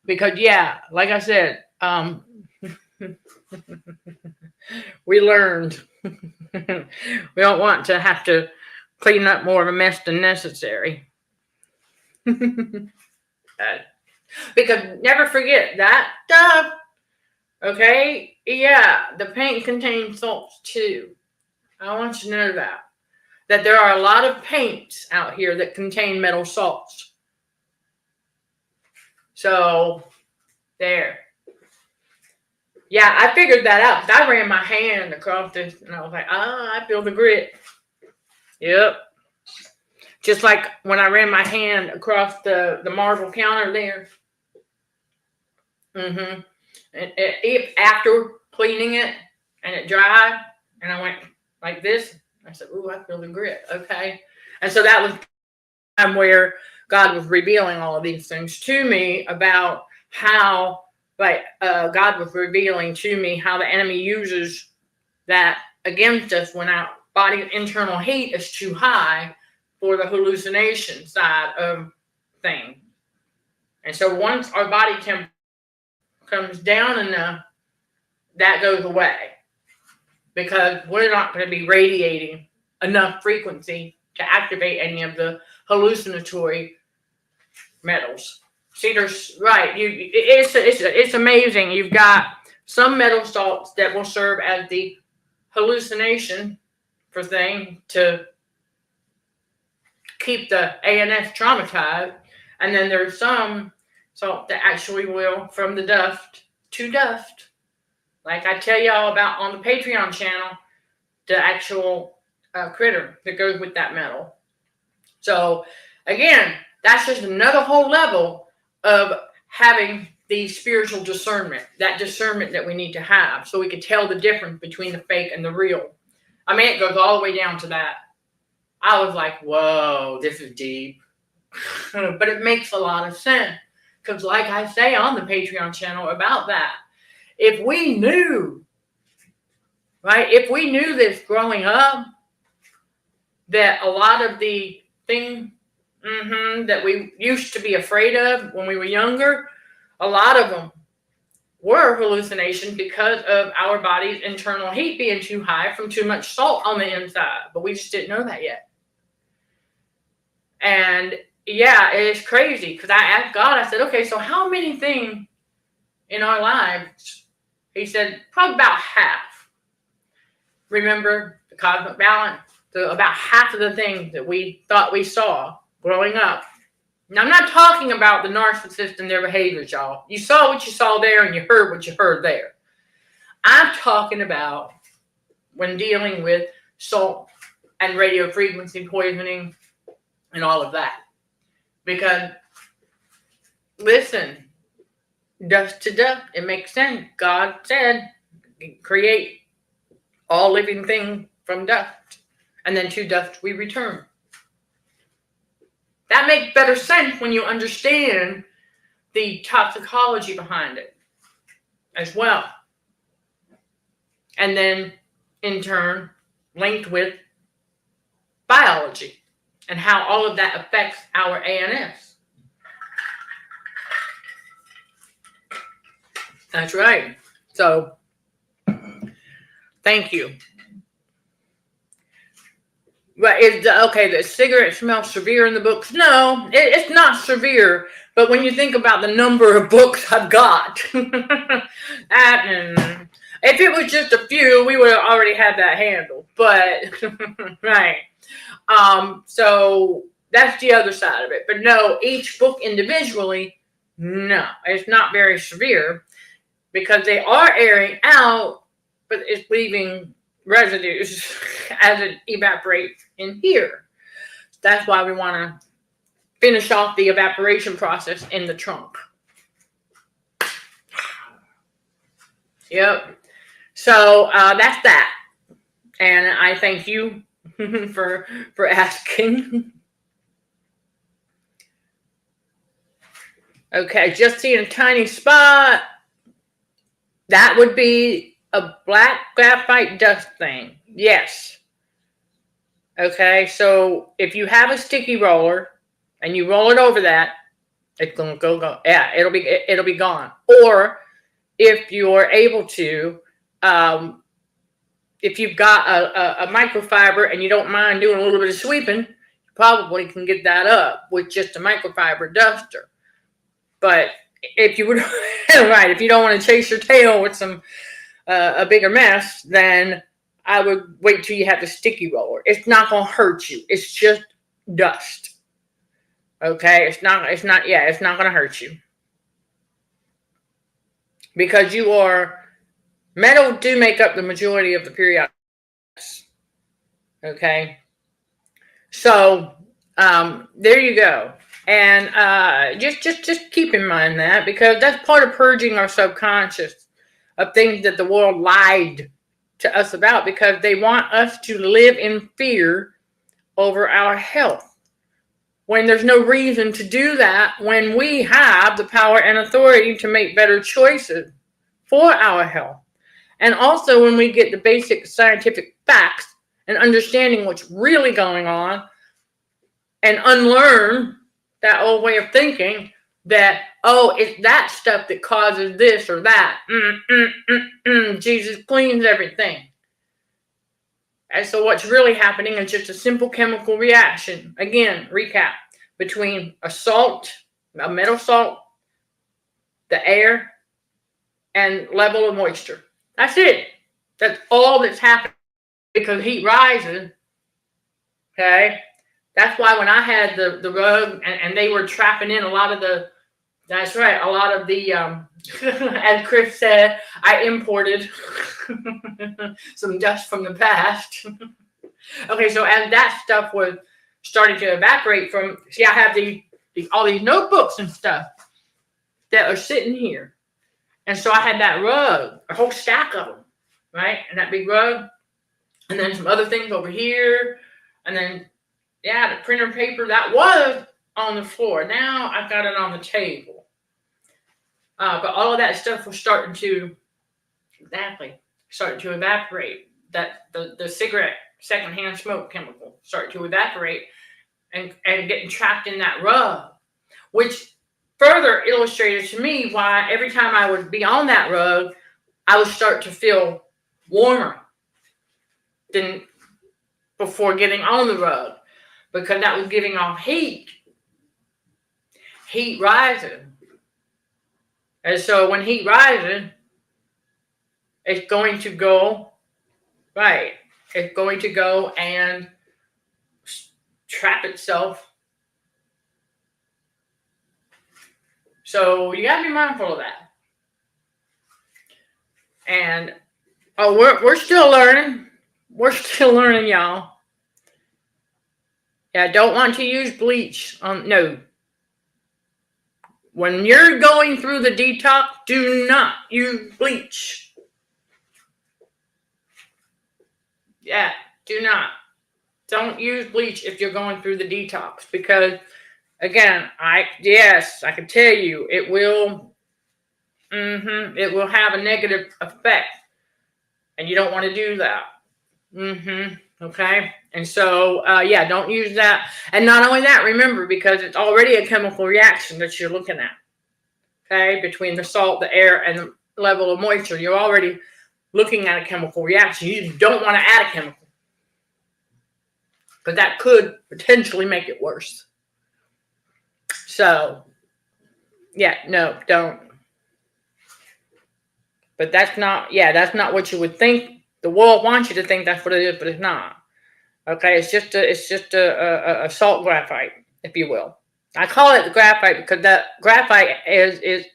Because, yeah, like I said, we learned. We don't want to have to clean up more of a mess than necessary. Because never forget that stuff. Okay? Yeah, the paint contains salts too. I want you to know that there are a lot of paints out here that contain metal salts. So, there. Yeah, I figured that out. I ran my hand across this, and I was like, I feel the grit. Yep. Just like when I ran my hand across the marble counter there. And after cleaning it, and it dried, and I went like this, I said, ooh, I feel the grit. Okay. And so that was the time where God was revealing all of these things to me about how God was revealing to me how the enemy uses that against us when our body's internal heat is too high for the hallucination side of things. And so once our body temperature comes down enough, that goes away, because we're not going to be radiating enough frequency to activate any of the hallucinatory metals. See, there's it's amazing. You've got some metal salts that will serve as the hallucination for thing to keep the ANS traumatized, and then there's some salt that actually will, from the dust to dust, like I tell y'all about on the Patreon channel, the actual critter that goes with that metal. So again, that's just another whole level of having the spiritual discernment, that discernment that we need to have so we can tell the difference between the fake and the real. I mean, it goes all the way down to that. I was like, whoa, this is deep. But it makes a lot of sense. Because like I say on the Patreon channel about that, if we knew, right, if we knew this growing up, that a lot of the things that we used to be afraid of when we were younger, a lot of them were hallucinations because of our body's internal heat being too high from too much salt on the inside. But we just didn't know that yet. And yeah, it's crazy, because I asked God, I said, okay, so how many things in our lives? He said, probably about half. Remember the cosmic balance? So about half of the things that we thought we saw growing up. Now, I'm not talking about the narcissists and their behaviors, y'all. You saw what you saw there and you heard what you heard there. I'm talking about when dealing with salt and radio frequency poisoning and all of that. Because, listen, dust to dust, it makes sense. God said, create all living things from dust, and then to dust we return. That makes better sense when you understand the toxicology behind it as well. And then, in turn, linked with biology and how all of that affects our ANS. That's right. So, thank you. But the cigarette smells severe in the books? No, it's not severe. But when you think about the number of books I've got, if it was just a few, we would have already had that handled. But, right. So that's the other side of it. But no, each book individually, no, it's not very severe, because they are airing out, but it's leaving residues as it evaporates in here. That's why we want to finish off the evaporation process in the trunk. Yep. So that's that. And I thank you for asking. Okay, just seeing a tiny spot. That would be a black graphite dust thing. Yes. Okay, so if you have a sticky roller and you roll it over that, it's gonna go. Yeah, it'll be gone. Or if you're able to, if you've got a microfiber and you don't mind doing a little bit of sweeping, you probably can get that up with just a microfiber duster. But if you would, right, if you don't want to chase your tail with some a bigger mess, then I would wait till you have the sticky roller. It's not gonna hurt you. It's just dust. Okay, it's not gonna hurt you, because you are metal do make up the majority of the periodic. Okay, so there you go. And just keep in mind that, because that's part of purging our subconscious of things that the world lied to us about, because they want us to live in fear over our health. when there's no reason to do that, when we have the power and authority to make better choices for our health. And also when we get the basic scientific facts and understanding what's really going on and unlearn that old way of thinking that, oh, it's that stuff that causes this or that. Jesus cleans everything. And so what's really happening is just a simple chemical reaction. Again, recap, between a salt, a metal salt, the air, and level of moisture. That's it. That's all that's happening because heat rises. Okay? That's why when I had the rug and they were trapping in a lot of the, that's right, a lot of the, as Chris said, I imported some dust from the past. Okay, so as that stuff was starting to evaporate from, see, I have all these notebooks and stuff that are sitting here. And so I had that rug, a whole stack of them, right? And that big rug, and then some other things over here, and then, yeah, the printer paper that was on the floor. Now I've got it on the table. But all of that stuff was starting to evaporate. That the cigarette secondhand smoke chemical started to evaporate and getting trapped in that rug, which further illustrated to me why every time I would be on that rug, I would start to feel warmer than before getting on the rug, because that was giving off heat. Heat rises. And so when heat rises, it's going to go, right, it's going to go and trap itself. So you got to be mindful of that. And we're still learning. We're still learning, y'all. Yeah, don't want to use bleach. No. When you're going through the detox, do not use bleach. Yeah, do not. Don't use bleach if you're going through the detox, because again, I can tell you it will have a negative effect, and you don't want to do that. Okay, and so don't use that. And not only that, remember, because it's already a chemical reaction that you're looking at. Okay, between the salt, the air, and the level of moisture, you're already looking at a chemical reaction. You don't want to add a chemical, because that could potentially make it worse. So, yeah, no, don't. But that's not what you would think. The world wants you to think that's what it is, but it's not. Okay, it's just a salt graphite, if you will. I call it graphite because that graphite its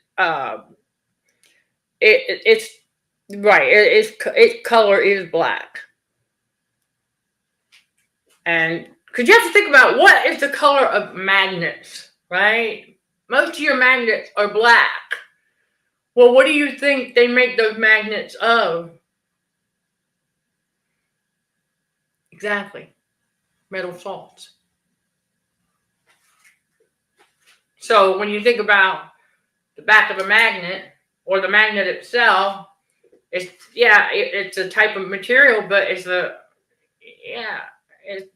color is black. And because you have to think about what is the color of magnets, right? Most of your magnets are black. Well, what do you think they make those magnets of? Exactly. Metal salts. So when you think about the back of a magnet or the magnet itself, it's a type of material, but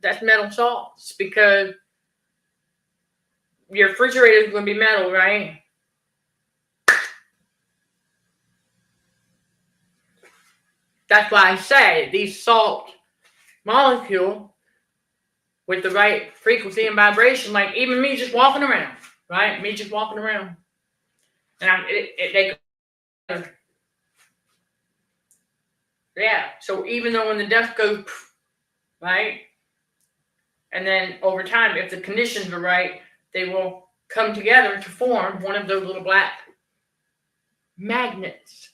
that's metal salts, because your refrigerator is going to be metal, right? That's why I say these salt molecules with the right frequency and vibration, like even me just walking around, right? Me just walking around, and so even though when the dust goes, right, and then over time, if the conditions are right, they will come together to form one of those little black magnets.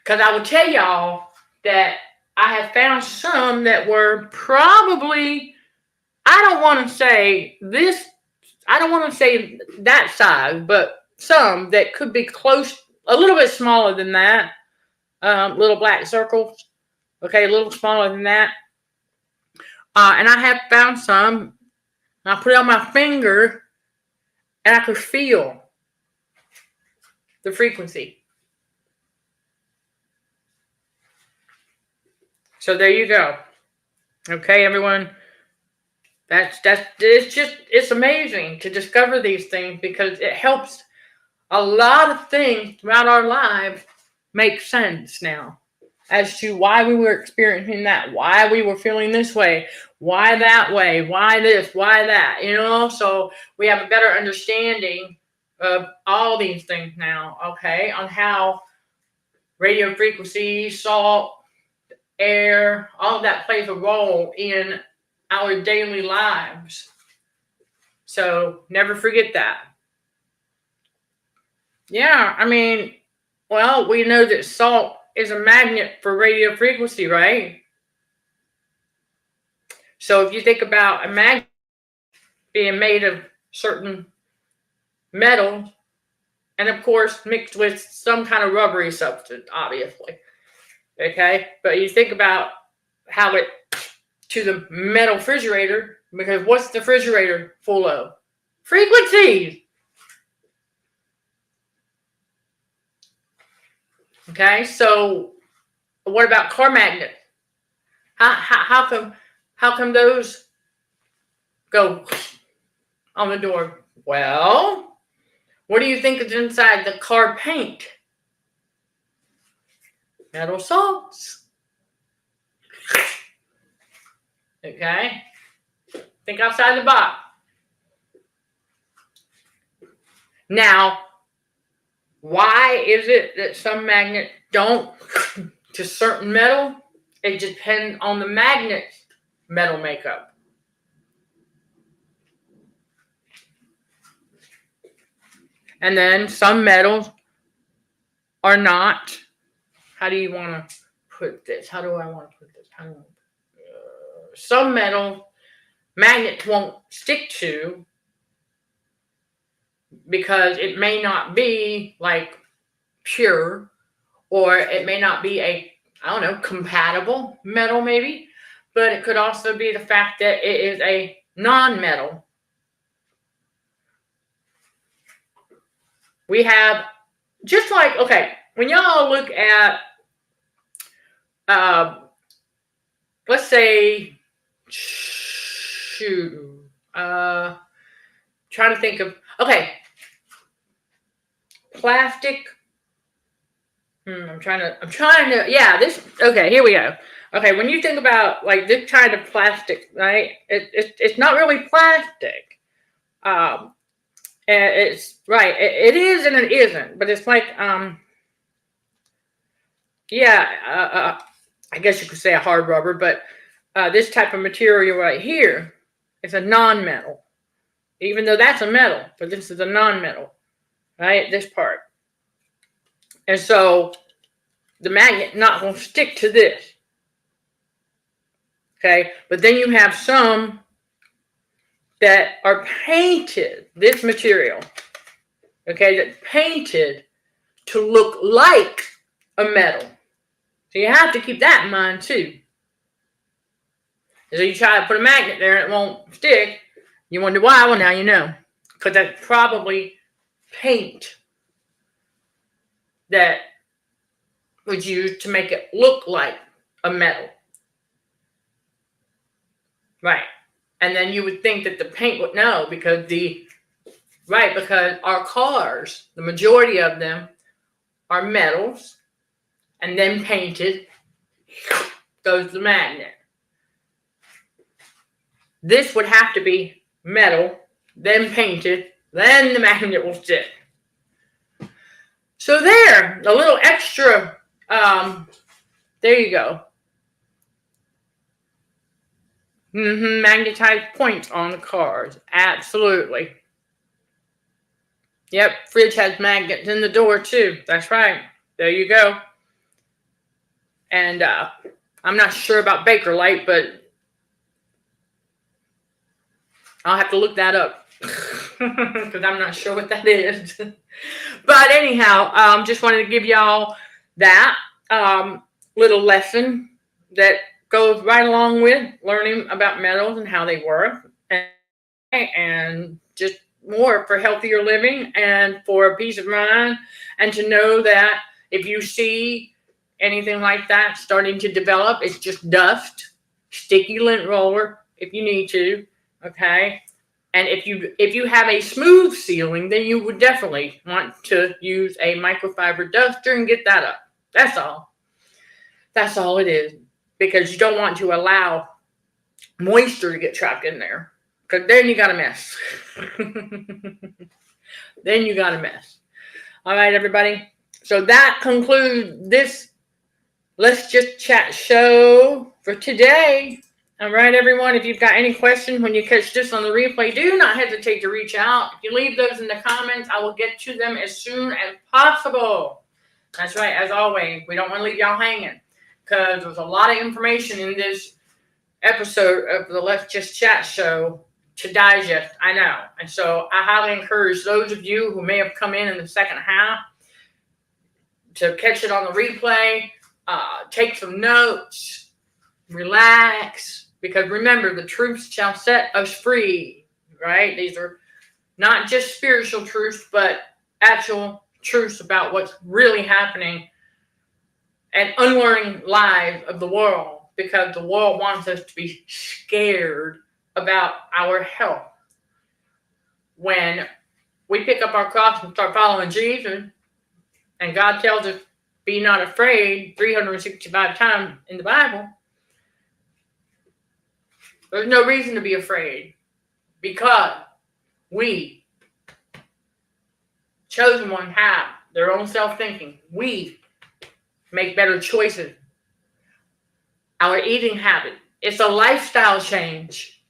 Because I will tell y'all that I have found some that were probably, I don't want to say that size, but some that could be close, a little bit smaller than that. Little black circles. Okay, a little smaller than that. And I have found some I put it on my finger, and I could feel the frequency. So there you go. Okay, everyone. It's amazing to discover these things, because it helps a lot of things throughout our lives make sense now as to why we were experiencing that, why we were feeling this way, why that way, why this, why that, so we have a better understanding of all these things now, okay, on how radio frequency, salt, air, all of that plays a role in our daily lives. So never forget that. Yeah, I mean, well, we know that salt is a magnet for radio frequency, right? So if you think about a magnet being made of certain metal, and of course mixed with some kind of rubbery substance, obviously, okay? But you think about how it, to the metal refrigerator, because what's the refrigerator full of? Frequencies. Okay, so what about car magnets? How come those go on the door? Well, what do you think is inside the car paint? Metal salts. Okay, think outside the box. Now, why is it that some magnets don't to certain metal? It depends on the magnet's metal makeup. And then some metals are not. How do you want to put this? How do I want to put this? Some metal magnets won't stick to, because it may not be like pure, or it may not be a, compatible metal maybe, but it could also be the fact that it is a non-metal. We have, just like, okay, when y'all look at, let's say, trying to think of, okay, plastic. I'm trying to, yeah, this, okay, here we go. Okay, when you think about like this kind of plastic, right, it's not really plastic. And it's, right, it is and it isn't, but it's like, I guess you could say a hard rubber, but this type of material right here is a non-metal, even though that's a metal, but this is a non-metal, right, this part. And so the magnet not going to stick to this. Okay, but then you have some that are painted, this material, okay, that's painted to look like a metal. So you have to keep that in mind too. So you try to put a magnet there and it won't stick. You wonder why? Well, now you know. Because that's probably paint that was used to make it look like a metal. Right. And then you would think that the paint would know, because because our cars, the majority of them are metals, and then painted goes the magnet. This would have to be metal, then painted, then the magnet will stick. So there, a little extra, there you go. Magnetized points on the cars. Absolutely. Yep, fridge has magnets in the door too. That's right. There you go. And I'm not sure about Bakelite, but I'll have to look that up because I'm not sure what that is. But anyhow, just wanted to give y'all that little lesson that goes right along with learning about metals and how they work. And and just more for healthier living and for peace of mind, and to know that if you see anything like that starting to develop, it's just dust, sticky lint roller if you need to, okay? And if you have a smooth ceiling, then you would definitely want to use a microfiber duster and get that up. That's all. That's all it is. Because you don't want to allow moisture to get trapped in there. Because then you got a mess. Then you got a mess. All right, everybody. So that concludes this Let's Just Chat show for today. All right, everyone. If you've got any questions when you catch this on the replay, do not hesitate to reach out. If you leave those in the comments, I will get to them as soon as possible. That's right. As always, we don't want to leave y'all hanging because there's a lot of information in this episode of the Let's Just Chat show to digest. I know. And so I highly encourage those of you who may have come in the second half to catch it on the replay, take some notes, relax. Because remember, the truth shall set us free, right? These are not just spiritual truths, but actual truths about what's really happening and unlearning lies of the world. Because the world wants us to be scared about our health. When we pick up our cross and start following Jesus, and God tells us, be not afraid 365 times in the Bible, there's no reason to be afraid because we, chosen one, have their own self-thinking. We make better choices. Our eating habit. It's a lifestyle change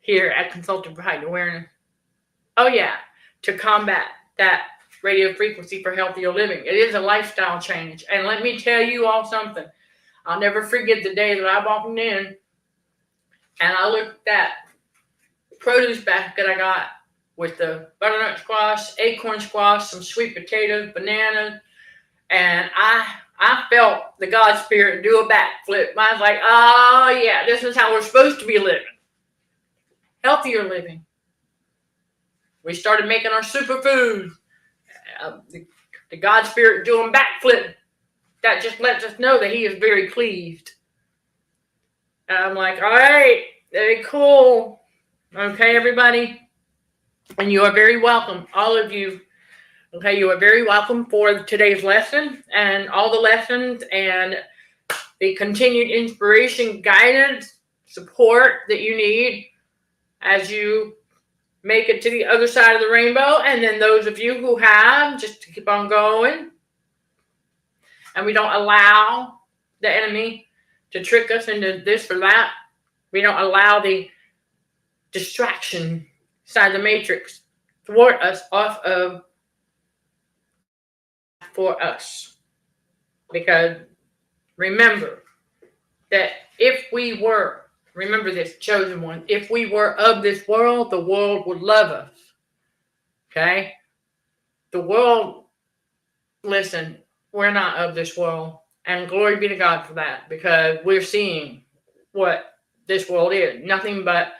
here at Consultant for Heightened Awareness. Oh yeah, to combat that radio frequency for healthier living. It is a lifestyle change. And let me tell you all something. I'll never forget the day that I walked in and I looked at the produce basket I got with the butternut squash, acorn squash, some sweet potatoes, bananas, and I felt the God Spirit do a backflip. I was like, oh yeah, this is how we're supposed to be living. Healthier living. We started making our superfoods. The God Spirit doing backflip. That just lets us know that He is very pleased. And I'm like, all right, very cool. Okay, everybody. And you are very welcome, all of you. Okay, you are very welcome for today's lesson and all the lessons and the continued inspiration, guidance, support that you need as you make it to the other side of the rainbow. And then those of you who have, just to keep on going. And we don't allow the enemy to trick us into this or that. We don't allow the distraction side of the matrix to thwart us off of for us. Because remember that if we were, remember this, chosen one, if we were of this world, the world would love us. Okay? The world, listen, we're not of this world. And glory be to God for that. Because we're seeing what this world is. Nothing but,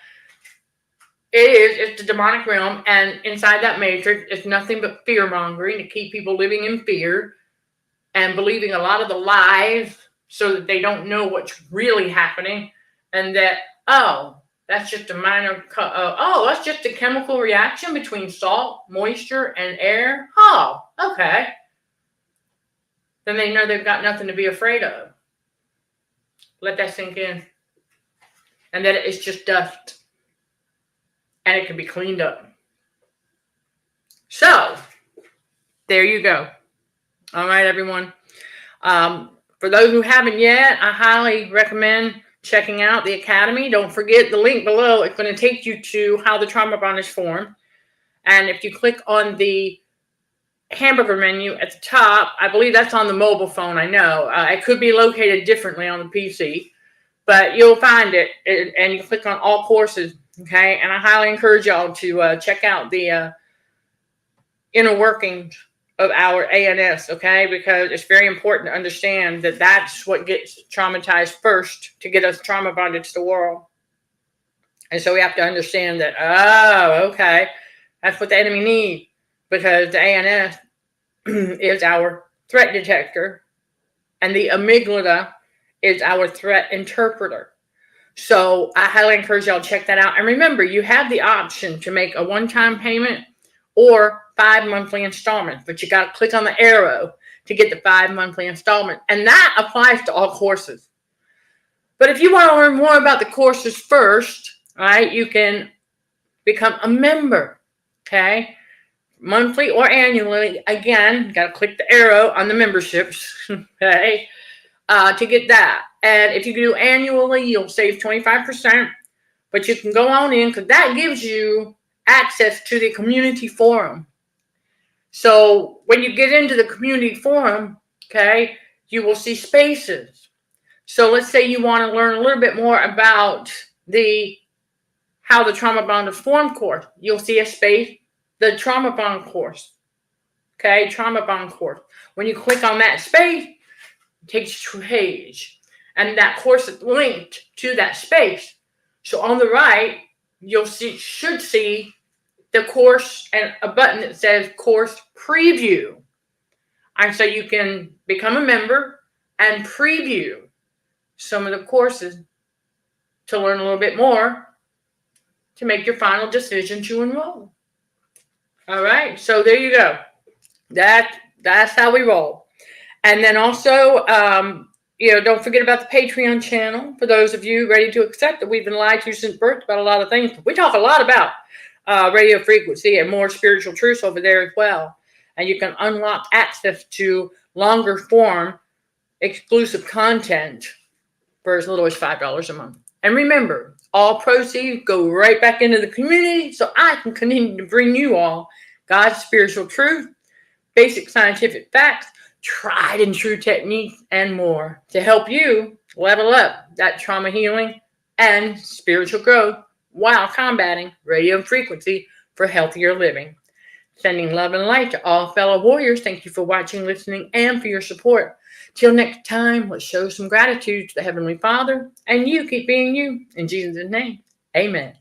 it's the demonic realm. And inside that matrix, it's nothing but fear-mongering to keep people living in fear and believing a lot of the lies so that they don't know what's really happening. And that, oh, that's just a minor, that's just a chemical reaction between salt, moisture, and air. Oh, okay. Then they know they've got nothing to be afraid of. Let that sink in. And that it's just dust. And it can be cleaned up. So, there you go. All right, everyone. For those who haven't yet, I highly recommend checking out the Academy. Don't forget the link below. It's going to take you to how the trauma bond is formed. And if you click on the hamburger menu at the top, I believe that's on the mobile phone. I know. It could be located differently on the PC. But you'll find it. And you click on all courses. Okay? And I highly encourage y'all to check out the inner workings of our ANS, okay? Because it's very important to understand that that's what gets traumatized first to get us trauma bonded to the world. And so we have to understand that, oh, okay, that's what the enemy needs, because the ANS is our threat detector and the amygdala is our threat interpreter. So I highly encourage y'all to check that out. And remember, you have the option to make a one-time payment or 5 monthly installments, but you got to click on the arrow to get the 5 monthly installment. And that applies to all courses. But if you want to learn more about the courses first, right, you can become a member, okay? Monthly or annually. Again, got to click the arrow on the memberships, okay, to get that. And if you do annually, you'll save 25%. But you can go on in, because that gives you access to the community forum. So when you get into the community forum, okay, you will see spaces. So let's say you want to learn a little bit more about how the trauma bond is formed course. You'll see a space, the trauma bond course. Okay, trauma bond course. When you click on that space, it takes you to a page. And that course is linked to that space. So on the right, should see the course and a button that says course preview. And so you can become a member and preview some of the courses to learn a little bit more to make your final decision to enroll. All right, so there you go. That's how we roll. And then also, don't forget about the Patreon channel. For those of you ready to accept that we've been lied to since birth about a lot of things. We talk a lot about radio frequency and more spiritual truths over there as well. And you can unlock access to longer form exclusive content for as little as $5 a month. And remember, all proceeds go right back into the community so I can continue to bring you all God's spiritual truth, basic scientific facts, tried and true techniques, and more to help you level up that trauma healing and spiritual growth while combating radio frequency for healthier living. Sending love and light to all fellow warriors. Thank you for watching, listening, and for your support. Till next time, let's show some gratitude to the Heavenly Father, and you keep being you. In Jesus' name, amen.